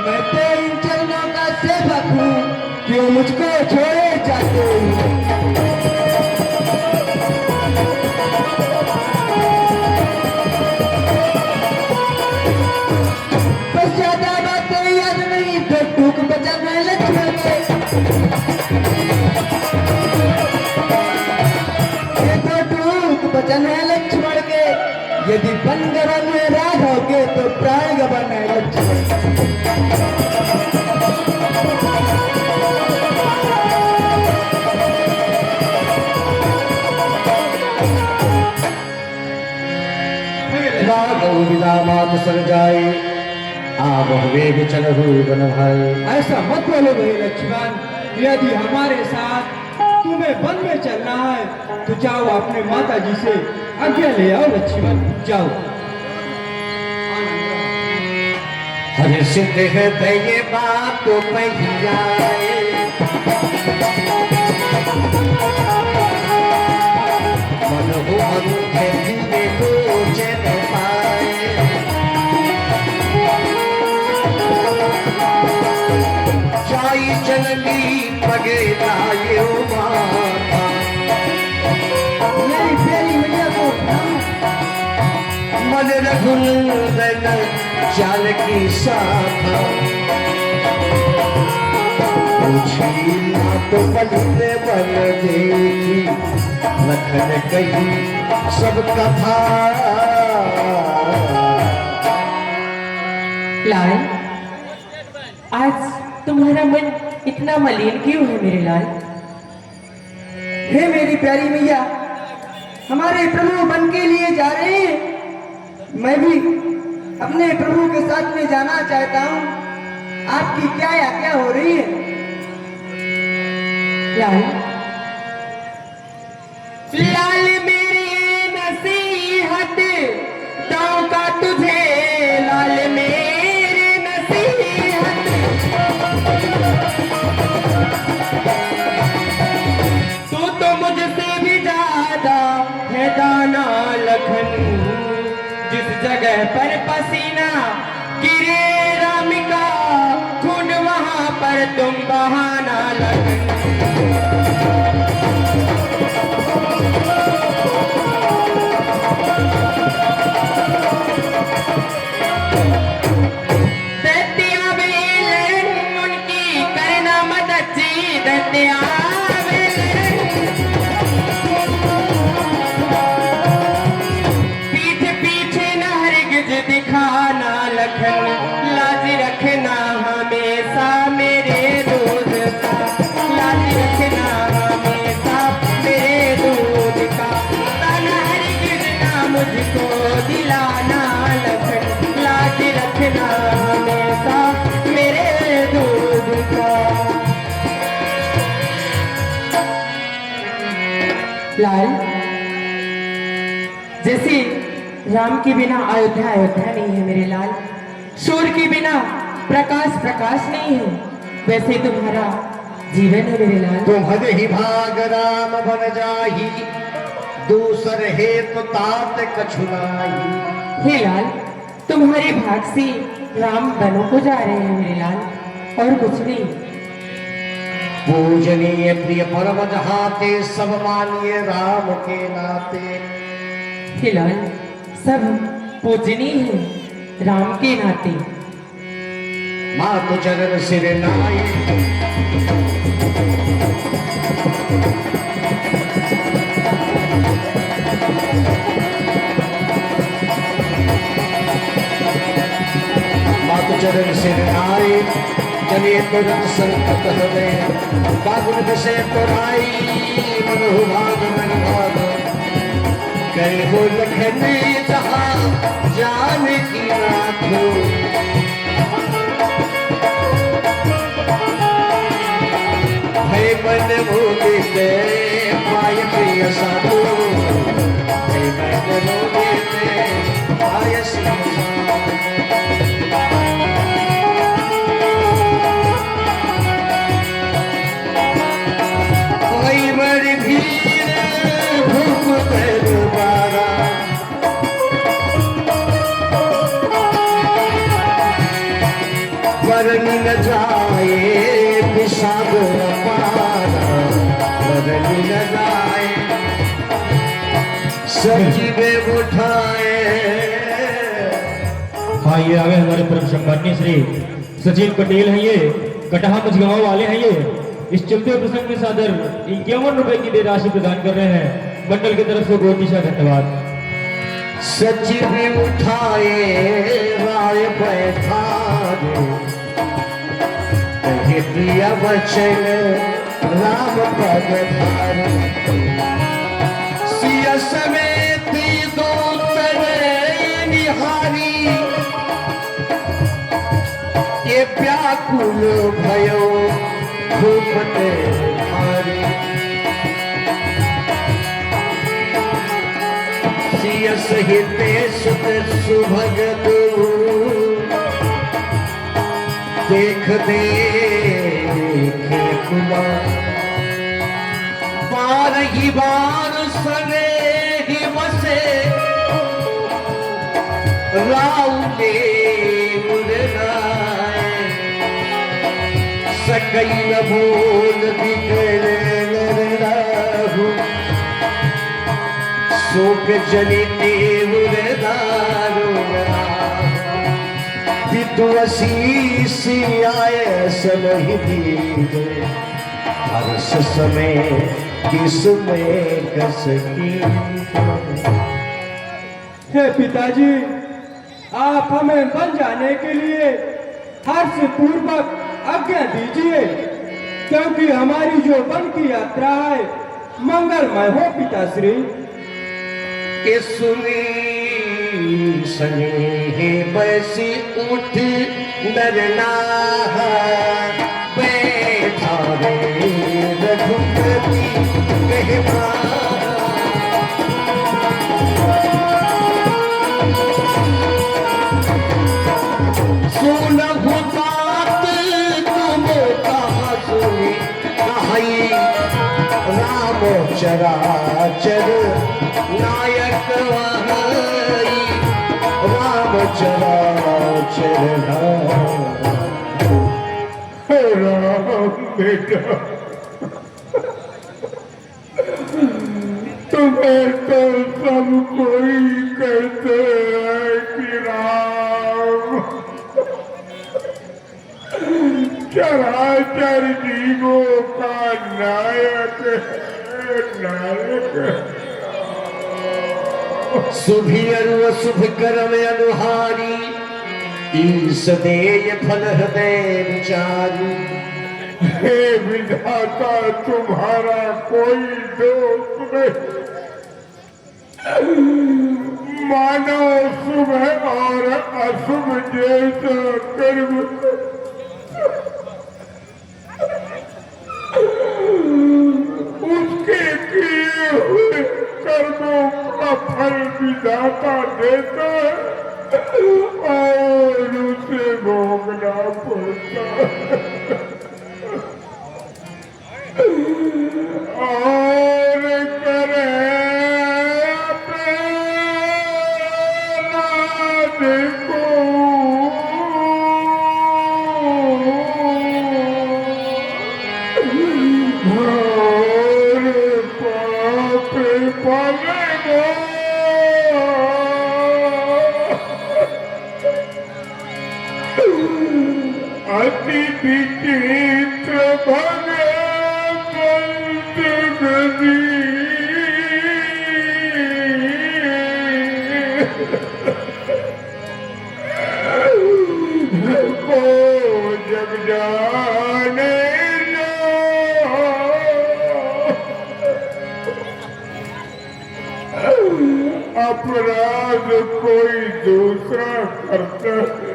Speaker 6: मैं तो इन चरणों का सेवक हूँ, क्यों मुझको छोड़े जाते हो? बस ज्यादा बातें याद नहीं तो टूक बजाना लक्ष्मण के। ये तो टूक बचन है लक्ष्मण के, यदि बन गवन में राघोगे तो प्राण गवन है लक्ष्मण।
Speaker 3: राघव विदा मात सर जाए, आप वे चलहु बन भाई।
Speaker 2: ऐसा मत बोलो भाई लक्ष्मण, यदि हमारे साथ तुम्हें वन में चलना है तो जाओ अपने माता जी से आज्ञा ले आओ लक्ष्मण, जाओ।
Speaker 3: हर सिद्ध है ये बात तो पहिया, मन हो अनुठे धीरे को चैन पाए। जाई चलनी पगे लायो माता,
Speaker 6: मेरी प्यारी मैया को
Speaker 3: मन रघुनंदन चाल की साथा। पूछी ना तो बलते बन देखी, लखन कही सब कथा।
Speaker 7: लाल, आज तुम्हारा मन इतना मलिन क्यों है मेरे लाल?
Speaker 6: हे मेरी प्यारी मैया, हमारे प्रभु बन के लिए जा रहे हैं। मैं भी अपने प्रभु के साथ में जाना चाहता हूँ। आपकी क्या आज्ञा हो रही है?
Speaker 7: लाल, लाल मेरी नसीहत दाव का तुझे, लाल मेरी नसीहत। तू तो मुझसे भी ज्यादा है दाना लखन, जिस जगह पर पसीना गिरे राम का खून, वहां पर तुम बहाना लखन। दत्तिया बेलन उनकी करना मदद जी, दत्तिया बेलन पीछे पीछे न हरगिज दिखाना लखन, लाज रखना हमेशा मेरे दूध का, लाज रखना हमेशा मेरे दूध का, ताना हरगिज ना मुझको दिलाना लखन, लाज रखना हमेशा मेरे दूध का। लाल, जैसे राम के बिना अयोध्या अयोध्या नहीं है मेरे लाल, सूर्य के बिना प्रकाश प्रकाश नहीं है, वैसे तुम्हारा जीवन है मेरे लाल।
Speaker 3: तुम्हारे ही भाग राम बन जाही, दूसर हे तो तात कछुनाही।
Speaker 7: हे लाल, तुम्हारे भाग से राम बनों को जा रहे हैं मेरे लाल, और कुछ नहीं।
Speaker 3: पूजनीय प्रिय परम जहाते, सब मानिए राम के नाते।
Speaker 7: हे लाल, सब पूजनीय है राम के नाते।
Speaker 3: मातु चरण सिर नाई, मातु चरण सिर नाई, चलिए तुरंत संकट हृदय, बागुन विषय तुराई, मनोभाग मन भाग, कई हो लखन जहाँ जान की राखो। है मन मुदित पाय प्रिय साधु, है मन मुदित पाय सिंह साधु। कोई बड़ी भीड़ भूख दरबारा, वरनी न जाए पिशाब पारा, वरनी न जाए सजीव उठाए।
Speaker 8: हाँ, ये आ गए हमारे परम सम्माननीय श्री सचिन पटेल हैं, ये कटहा मझगांव वाले हैं। ये इस चलते प्रसंग में सादर 51 रुपए की दे राशि प्रदान कर रहे हैं, मंडल की तरफ से बहुत दिशा धन्यवाद।
Speaker 3: सचिव उठाए राय बैठारे, कहे प्रिय वचन राम पद धारे। सिया समेत दो तरे निहारी, ये व्याकुल भयो भूपते हारी। सिय सहित सुत सुभग देख देख कुला, बार ही बार सने ही बसे, राउले मुरनाए। सकई न भूल बिगड़े रहु, शोक जनिते मुरदारो विद्वसी आय समहि दीजे, हर्ष समय किसमें कस की।
Speaker 2: हे पिताजी, आप हमें बन जाने के लिए हर्ष पूर्वक आज्ञा दीजिए, क्योंकि हमारी जो वन की यात्रा है मंगलमय हो पिताश्री।
Speaker 3: के सुनी सने बैसी उठ डरना बैठा रे रघुपति कहवा सुनहु बात तुम कहा सुनी कही राम चराचर नायक वही राम चराचर
Speaker 1: राम बेटा, तुम्हें तो सब कोई कहते हैं कि राम चराचर जीवों का नायक है, नायक है।
Speaker 3: शुभि अरु शुभ कर्म अनुहारी ईश देय फल हृदय विचारी।
Speaker 1: हे विधाता, तुम्हारा कोई दोष नहीं, मानो शुभ और अशुभ जैसा कर्म उसके किए हुए कर्मों का फल विधाता देता है और उसे भोगना पड़ता है। और करे देखो अति विचित्र भगे को जग जाने अपराध कोई दूसरा करता है,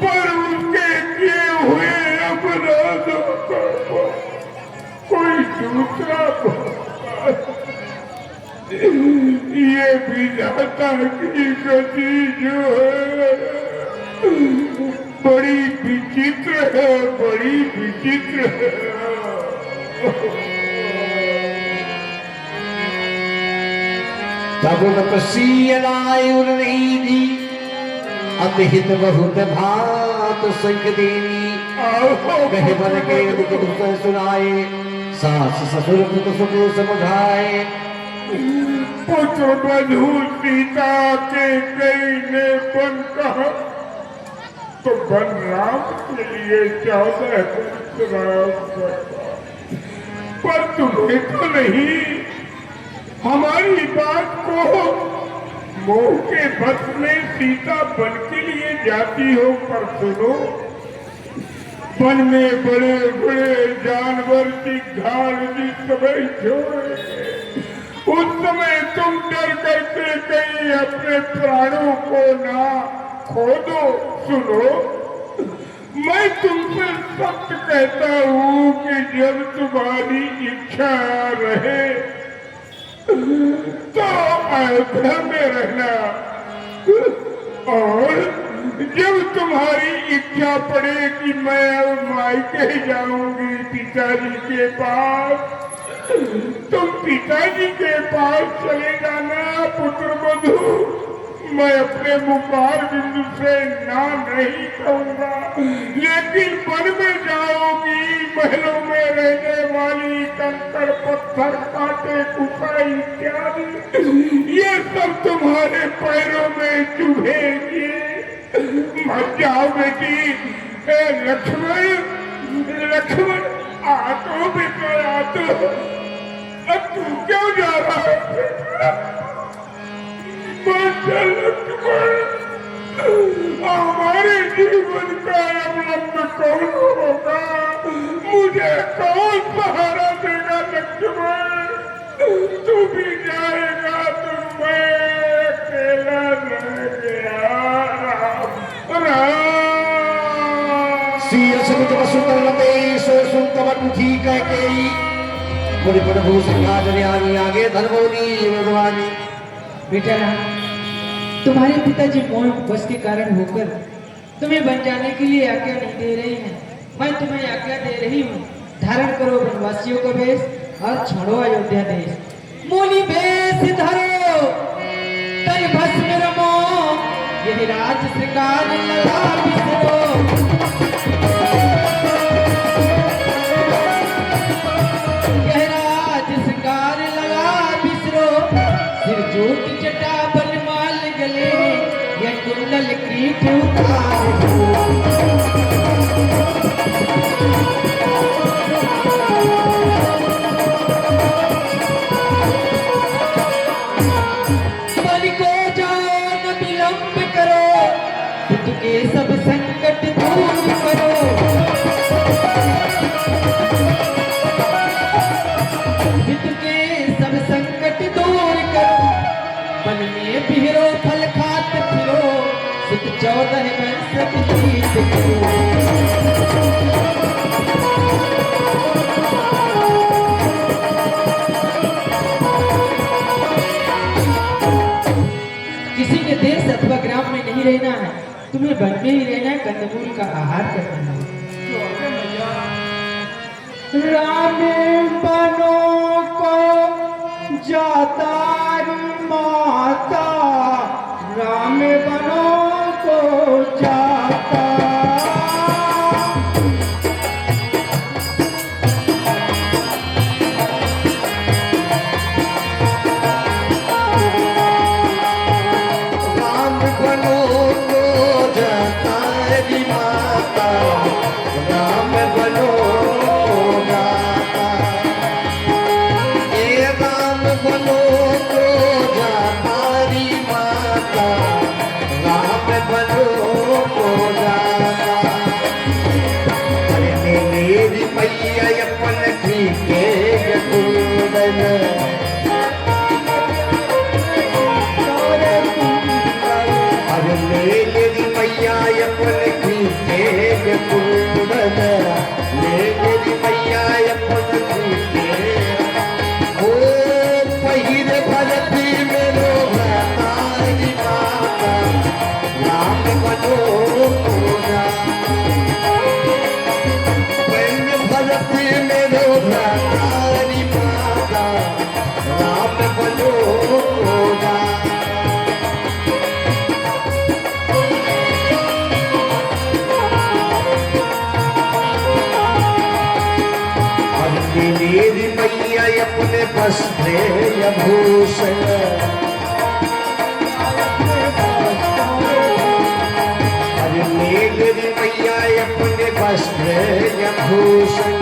Speaker 1: पर उसके किए हुए अपराधों का कोई दूसरा ये विधाता की गति जो है बड़ी विचित्र है, बड़ी विचित्र है।
Speaker 3: तब तपसीयनायुर नीति अतिहित बहुत भात संग देवी। कहे बन के अधिक दुख सुनाए सास ससुर पुत्र सुख समझाए।
Speaker 1: पुत्र बधू सीता के कई ने बन कहा तो बन राम के लिए 14 वर्ष पर तुम्हें तो नहीं। हमारी बात को मोह के बस में सीता बन के लिए जाती हो, पर सुनो, वन में बड़े बड़े जानवर की घाल भी समय छोड़े, उस समय तुम डर करके कहीं अपने प्राणों को ना खो दो। सुनो, मैं तुमसे सत्य कहता हूँ कि जब तुम्हारी इच्छा रहे तो अयोध्या में रहना, और जब तुम्हारी इच्छा पड़े कि मैं अब मायके जाऊंगी पिताजी के पास, तुम पिताजी के पास चले जाना पुत्र बधू। मैं अपने मुखार बिंदु से ना नहीं कहूंगा, लेकिन वन में जाओगी, महलों में रहने वाली कंकड़ पत्थर कांटे कुसा इत्यादि ये सब तुम्हारे पैरों में चुभेगी। मत जाओ बेटी। लक्ष्मण, लक्ष्मण आ तो बेटा, आ तो। अब तू क्यों जा रहा है? लक्ष्मण अब कौन होगा, मुझे कौन सहारा देगा लक्ष्मण, तू भी जाएगा तो मैं अकेला रह गया। राम
Speaker 3: सिय समुद्र वसुंधर लते सो सुंतवट ठीक है केई बड़े प्रभु सिंहासन आनी आगे धर्मोनी भगवानी।
Speaker 4: बेटा राम, तुम्हारे पिताजी मोह बस के कारण होकर तुम्हें बन जाने के लिए आज्ञा नहीं दे रहे हैं। मैं तुम्हें आज्ञा दे रही हूँ, धारण करो वनवासियों का वेश और छोड़ो अयोध्या देश। मूली वेश धरो तन भस्म रमो, यही राज श्रृंगार लगा बिसरो। यह राज श्रृंगार लगा बिसरो, सिर जोट जटा बनमाल गले, यह कुंडल कीट उतार मन को जाओ न विलंब करो, हित के सब संकट दूर करो। हित के सब संकट दूर करो, मन में बिहरो फल खात फिरो, सिद्ध 14 वर्ष बीत करो। किसी के देश अथवा ग्राम में नहीं रहना है, तुम्हें वन में ही रहना है, कंदमूल का आहार करना है।
Speaker 2: राम बनो को जातारी माता, राम बनो को जाता।
Speaker 3: राम बनो को जतारी माता, राम बनो को जाता। ए राम बनो को जतारी माता, राम बनो को जाता। अरे मेरी मैया अपन ठीक कुंदन, अरे मेरी मैया अपन खींचे कुंदन, मेरी मैया अपन खींचे। ओ पहिर भरती मेरो भतारी माता, राम बनो को जाता। पहिर भरती मेरो भतारी माता, राम बनो को जाता। मेरी मैया अपने वस्त्र भूषण, अरे मेरी मैया अपने वस्त्र भूषण।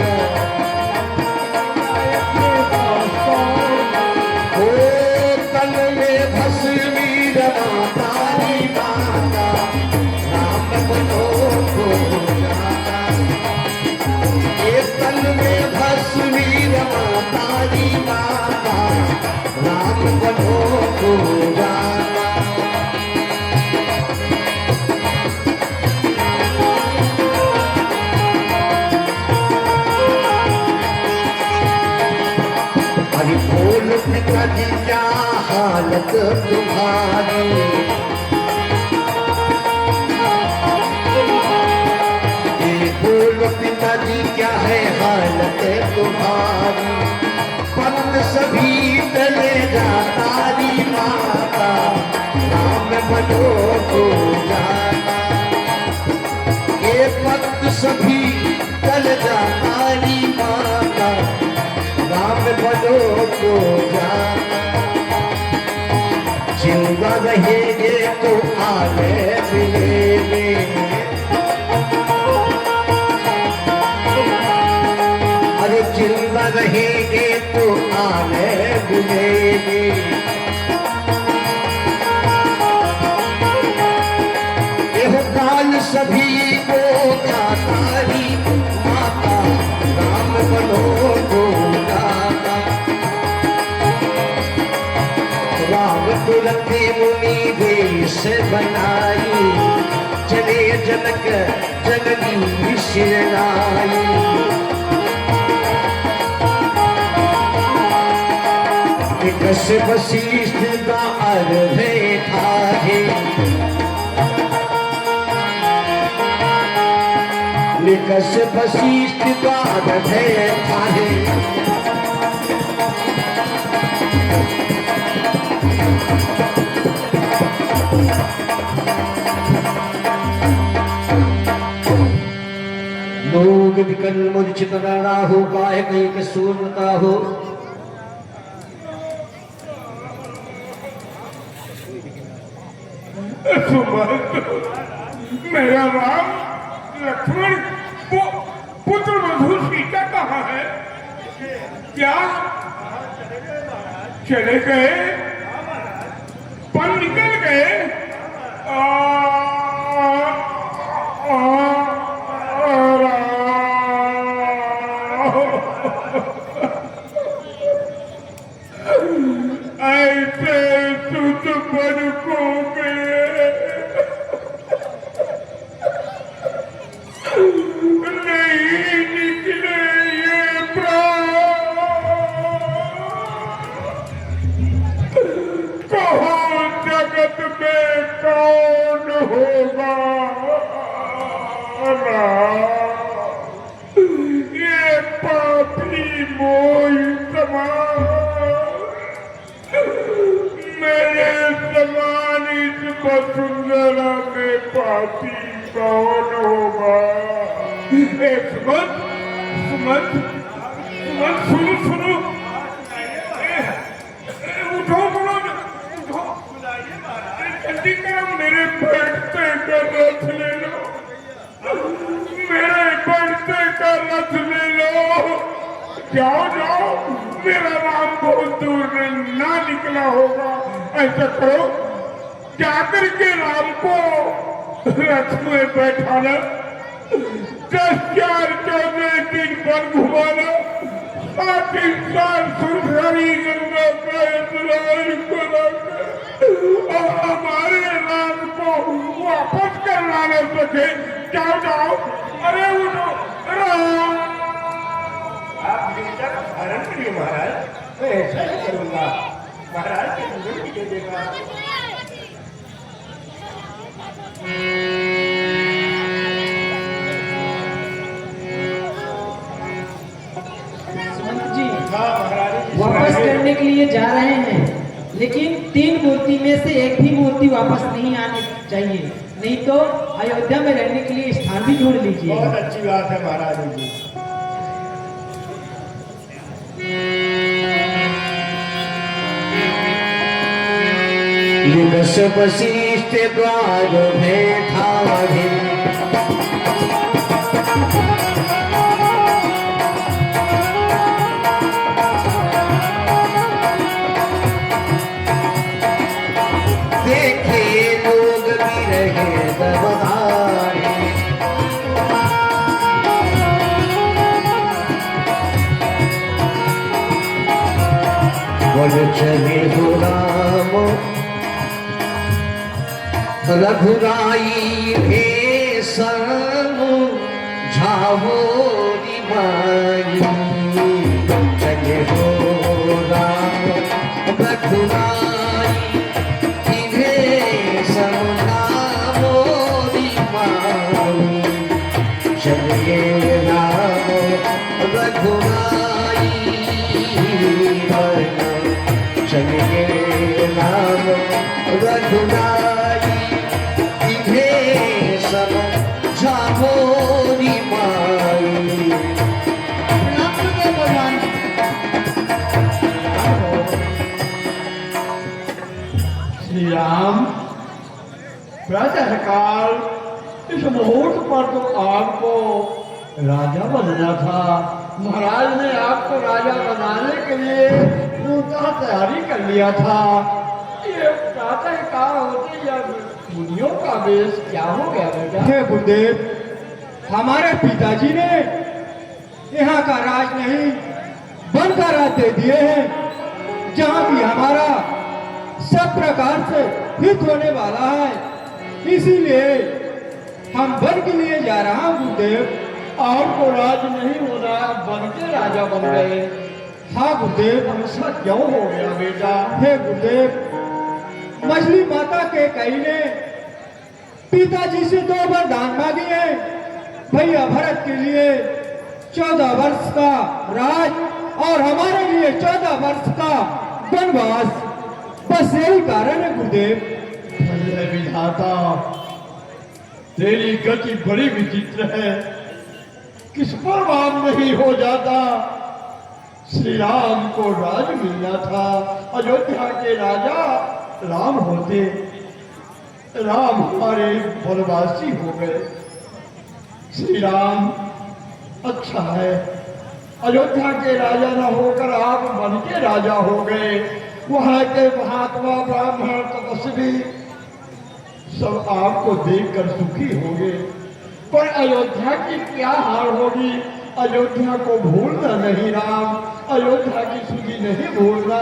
Speaker 3: ओ तन में भस्मी रमातारी माता, राम बनो को जाता। ये तन में भस्मी रमातारी माता, राम बनो को जाता। अरे बोल पिताजी क्या हालत तुम्हारी, बोलो पिताजी क्या है हालत तुम्हारी। पत सभी चले जातारी माता, राम बनो को जाता। ये पत सभी चल जातारी माता, राम बनो को जाता। जिंदा रहेंगे तो आने मिलेंगे, अरे जिंदा रहेंगे तो आने मिलेंगे। यह काल सभी को जाता वेश बनाई चले जनक जननी शिरनाई कस वशिष्ठ का अर्घ ठाहे निकस वशिष्ठ का अर्घ ठाहे लोग विकल मूर्छित ना हो पाए कहीं के शून्यता हो
Speaker 1: मेरा राम लक्ष्मण पुत्र मधु सीता कहाँ है? क्या चले गए? पर निकल गए? ऐसे सुध बन को नहीं निकले ये प्राण कहो जगत में कौन होगा ये पापी मोह समान मेरे समान इस वसुंधरा में पापी कौन होगा? सुमन सुमन सुमन सुनो सुनो उठो बोलो उठो जल्दी करो मेरे बैठते का रथ ले लो मेरे बैठते का रथ ले लो जाओ जाओ मेरा राम बहुत दूर ना निकला होगा ऐसा करो जाकर के राम को रथ में बैठाना 10-14 दिन पर घुमाना 7 साल सुरहरी गंगा का इंतजार कराना और हमारे राम को वापस कर लाना सके जाओ जाओ अरे उठो राम आप जिंदा का धारण करिए महाराज मैं ऐसा ही करूंगा महाराज के अंदर दे देगा
Speaker 4: सुमंत जी
Speaker 1: हाँ महाराज
Speaker 4: वापस करने के लिए जा रहे हैं लेकिन 3 मूर्ति में से एक भी मूर्ति वापस नहीं आनी चाहिए नहीं तो अयोध्या में रहने के लिए स्थान भी ढूंढ लीजिए।
Speaker 1: बहुत अच्छी बात है महाराज जी
Speaker 3: निकस वशिष्ठ द्वार बैठाहे देखे लोग भी रहे दबदारे बोल चले हो राम रघुराई भेषण झावोरी माई चले हो राम रघुराई भेषण झावोरी माई चले राम रघुराई चले राम रघुराई झामोरी माई
Speaker 1: श्री राम प्रातः काल इस मुहूर्त पर तो आपको राजा बनना था महाराज ने आपको राजा बनाने के लिए पूरा तैयारी कर लिया था ये प्रातः काल होती या मुनियों का वेश क्या हो गया बेटा?
Speaker 2: हे गुरुदेव हमारे पिताजी ने यहाँ का राज नहीं वन का राज दे दिए हैं जहाँ भी हमारा सब प्रकार से हित होने वाला है, इसीलिए हम वन के लिए जा रहा हूँ गुरुदेव।
Speaker 1: आपको राज नहीं होना, बन के राजा बन गए।
Speaker 2: हाँ गुरुदेव।
Speaker 1: ऐसा क्यों हो गया बेटा?
Speaker 2: हे गुरुदेव, मछली माता के कई ने पिताजी से 2 वरदान मांगे हैं। भैया भरत के लिए 14 वर्ष का राज और हमारे लिए 14 वर्ष का वनवास। बस यही कारण है गुरुदेव।
Speaker 1: भले विधाता, तेरी गति बड़ी विचित्र है। किस पर राम नहीं हो जाता? श्री राम को राज मिलना था, अयोध्या के राजा राम होते। राम हमारे वनवासी हो गए। श्री राम अच्छा है, अयोध्या के राजा न होकर आप बन के राजा हो गए। वहां के महात्मा ब्राह्मण तपस्वी सब आपको देखकर सुखी होंगे, पर अयोध्या की क्या हाल होगी? अयोध्या को भूलना नहीं राम, अयोध्या की सुधी नहीं भूलना।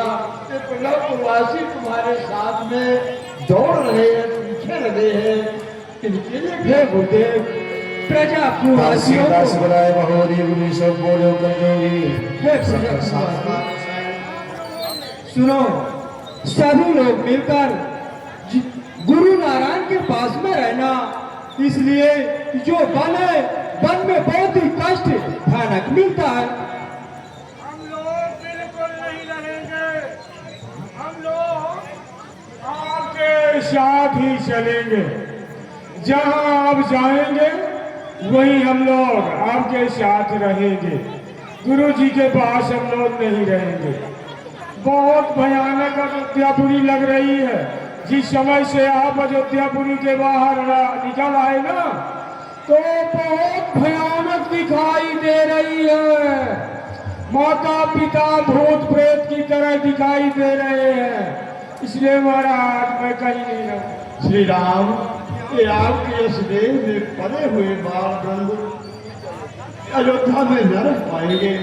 Speaker 1: ये प्रवासी तुम्हारे साथ में दौड़ रहे हैं, पीछे लगे हैं, इनके लिए
Speaker 2: हे गुरुदेव, प्रजा वासियों
Speaker 3: दास
Speaker 2: को
Speaker 3: बुलाए महोदय गुरु सब बोलो कंजोगी।
Speaker 2: हे प्रजा सुनो, सभी लोग मिलकर गुरु नारायण के पास में रहना। इसलिए जो वन है, वन में बहुत ही कष्ट भयानक मिलता है।
Speaker 1: हम लोग बिल्कुल नहीं रहेंगे, हम लोग आपके साथ ही चलेंगे। जहां आप जाएंगे वहीं हम लोग आपके साथ रहेंगे। गुरु जी के पास हम लोग नहीं रहेंगे। बहुत भयानक अयोध्यापुरी लग रही है। जिस समय से आप अयोध्यापुरी के बाहर निकल आए ना, तो बहुत भयानक दिखाई दे रही है। माता पिता भूत प्रेत की तरह दिखाई दे रहे हैं। इसलिए महाराज मैं कहीं नहीं रहूं। श्री राम, ये आपके स्नेह में पड़े हुए बाल गंध अयोध्या में न रह पाएंगे।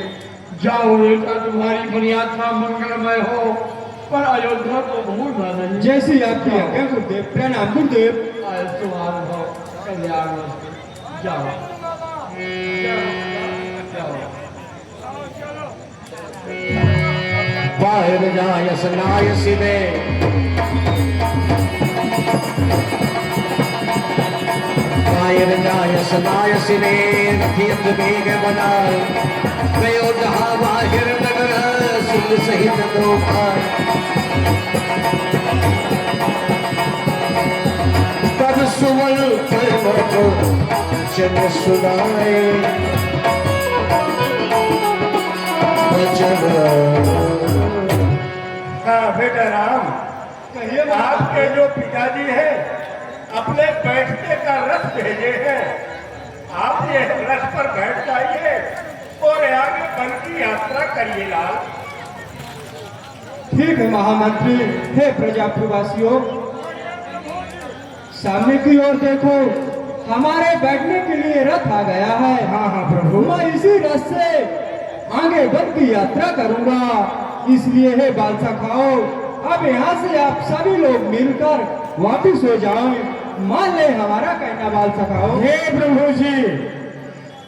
Speaker 1: जाओ बेटा, तुम्हारी मर्यादा मंगलमय हो, पर अयोध्या को भूलना नहीं।
Speaker 2: जैसी आपकी आज्ञा गुरुदेव। प्रणाम गुरुदेव।
Speaker 1: तुम्हारा हो कल्याण जाओ
Speaker 3: बाहर जायस नायस में बाहर जायस नायस में रथियत वेग बना गयो जहाँ बाहिर नगर सिंह सहित दो भाई। तब सुमन को जन सुनाए
Speaker 1: हाँ बेटा राम, कहिए आपके जो पिताजी हैं अपने बैठने का रथ भेजे हैं। आप ये रथ पर बैठ जाइए और आगे वन की यात्रा करिए लाल।
Speaker 2: ठीक है महामंत्री। हे प्रजापुरवासियों, सामने की ओर देखो, हमारे बैठने के लिए रथ आ गया है।
Speaker 1: हाँ हाँ प्रभु।
Speaker 2: मैं इसी रथ से आगे वन की यात्रा करूंगा। इसलिए हे बालसा खाओ, अब यहाँ से आप सभी लोग मिलकर वापिस हो जाओ। मान ले हमारा कहना बालसा खाओ।
Speaker 1: हे प्रभु जी,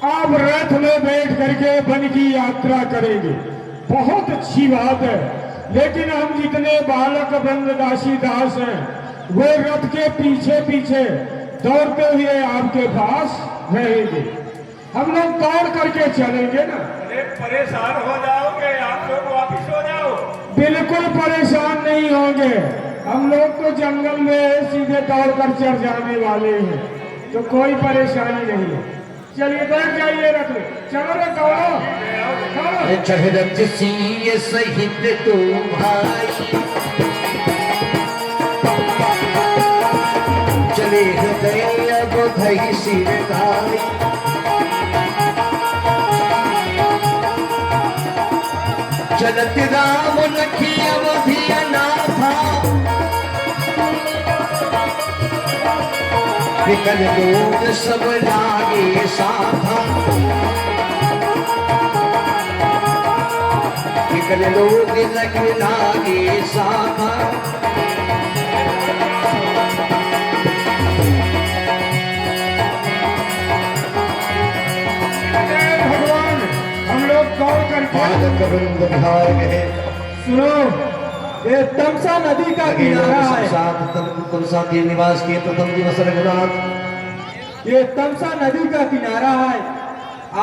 Speaker 1: आप रथ में बैठ करके वन की यात्रा करेंगे, बहुत अच्छी बात है। लेकिन हम जितने बालक वृंद दासी दास हैं, वो रथ के पीछे पीछे दौड़ते हुए आपके पास रहेंगे। हम लोग दौड़ करके चलेंगे ना। अरे परेशान हो जाओगे, आप लोग वापिस हो जाओ। बिल्कुल परेशान नहीं होंगे। हम लोग तो जंगल में सीधे दौड़ कर चढ़ जाने वाले हैं, तो कोई परेशानी नहीं है। चलिए बैठ जाइए रथ में, चलो रे दौड़ो चलो।
Speaker 3: चढ़ रथ सिंह सहित दो भाई चले हृदय बोधई सिर धाई। चलत राम लखी अवधि अनाथा विकल लोग सब लागे साथा। कर लोग लग लागे साथा
Speaker 1: भगवान हम लोग गौर करके
Speaker 3: बालक वृंद बिहार गए
Speaker 2: सुनो, ये तमसा नदी का किनारा है।
Speaker 3: तमसा के निवास किए प्रथम दिवस रघुनाथ।
Speaker 2: ये तमसा नदी का किनारा है।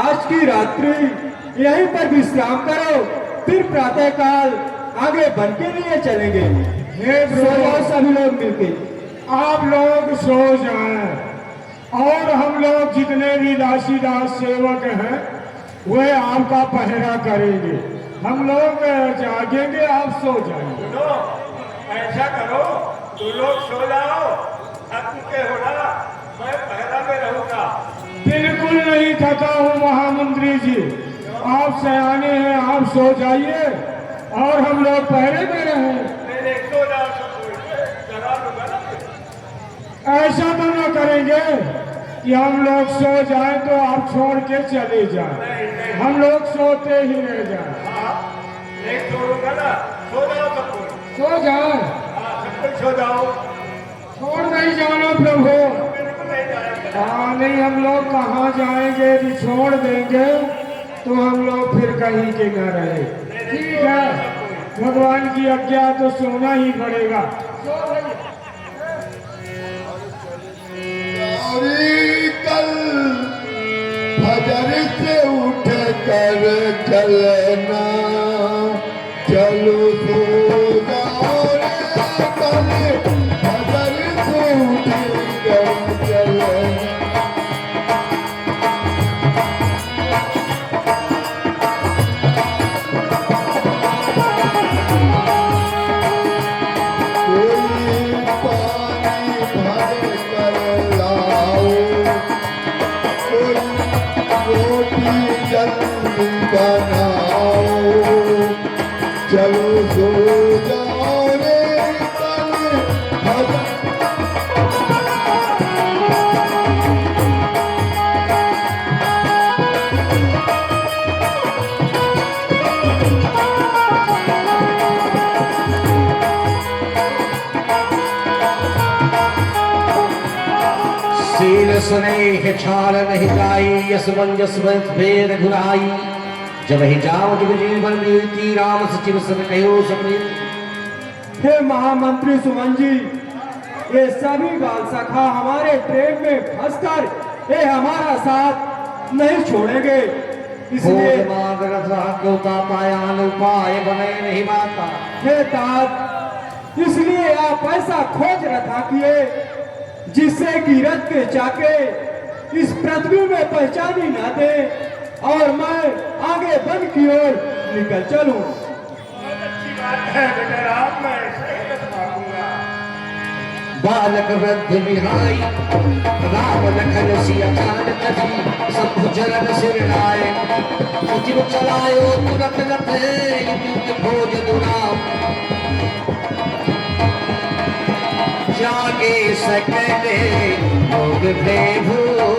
Speaker 2: आज की रात्रि यहीं पर विश्राम करो, फिर प्रातः काल आगे बन के लिए चलेंगे।
Speaker 1: हे
Speaker 2: सो जाओ सभी लोग मिलके।
Speaker 1: आप लोग सो जाएं और हम लोग जितने भी दासीदास सेवक हैं वे आपका पहरा करेंगे। हम लोग जागेंगे, आप सो जाएंगे। ऐसा करो, तू लोग सो जाओ, थक के होना, मैं पहरा में रहूंगा। बिल्कुल नहीं थका हूँ महामंत्री जी, आप सयाने हैं, आप सो जाइए और हम लोग पहरे में रहें। ऐसा तो ना करेंगे कि हम लोग सो जाएं तो आप छोड़ के चले जाएं। हम लोग सोते ही रह जाएं। सो जाओ, सो जाओ, छोड़ नहीं जाना प्रभु। हाँ नहीं, हम लोग कहाँ जाएंगे, यदि छोड़ देंगे तो हम लोग फिर कहीं के न रहे। ठीक है, भगवान की आज्ञा तो सोना ही पड़ेगा।
Speaker 5: गौरी कल फजर से उठ कर चलना, चलो सो जाओ रे कल फजर से उठ कर चलना। कोई पानी भर कर लाओ, कोई रोटी जल्दी बनाओ, चलो सो जाओ रे कल फजर।
Speaker 3: सील सुने है छाल नहीं जाई, यस मंजस भेद घुराई। जब ही जाओ जब जीवन मीति, राम सचिव सब कहो समृत।
Speaker 2: हे महामंत्री सुमन जी, ये सभी बाल सखा हमारे ट्रेन में फंसकर ये हमारा साथ नहीं छोड़ेंगे, इसलिए
Speaker 3: पाया उपाय बने नहीं माता।
Speaker 2: हे तात, इसलिए आप ऐसा खोज रखा किए जिससे कि रथ के चाके इस पृथ्वी में पहचान ही ना दे और मैं आगे बन की ओर निकल चलूं।
Speaker 3: बालक वृद्ध विहाई, राम लखन सिया जान तजी, सब जरन सिर लाए। सचिव चलायो तुरत रथ, युद्ध भोज दुराम। जागे सकले लोग भूरो,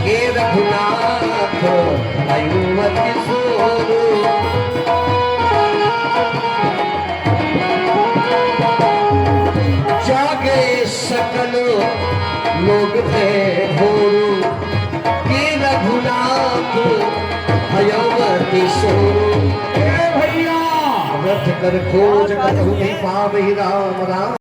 Speaker 3: ये रघुनाथ अयुमति सोरो। जागे सकल लोग भूरो, ये रघुनाथ अयुमति सोरो।
Speaker 1: भैया
Speaker 3: रथ कर खोज कतहु नहीं पावहि राम राम।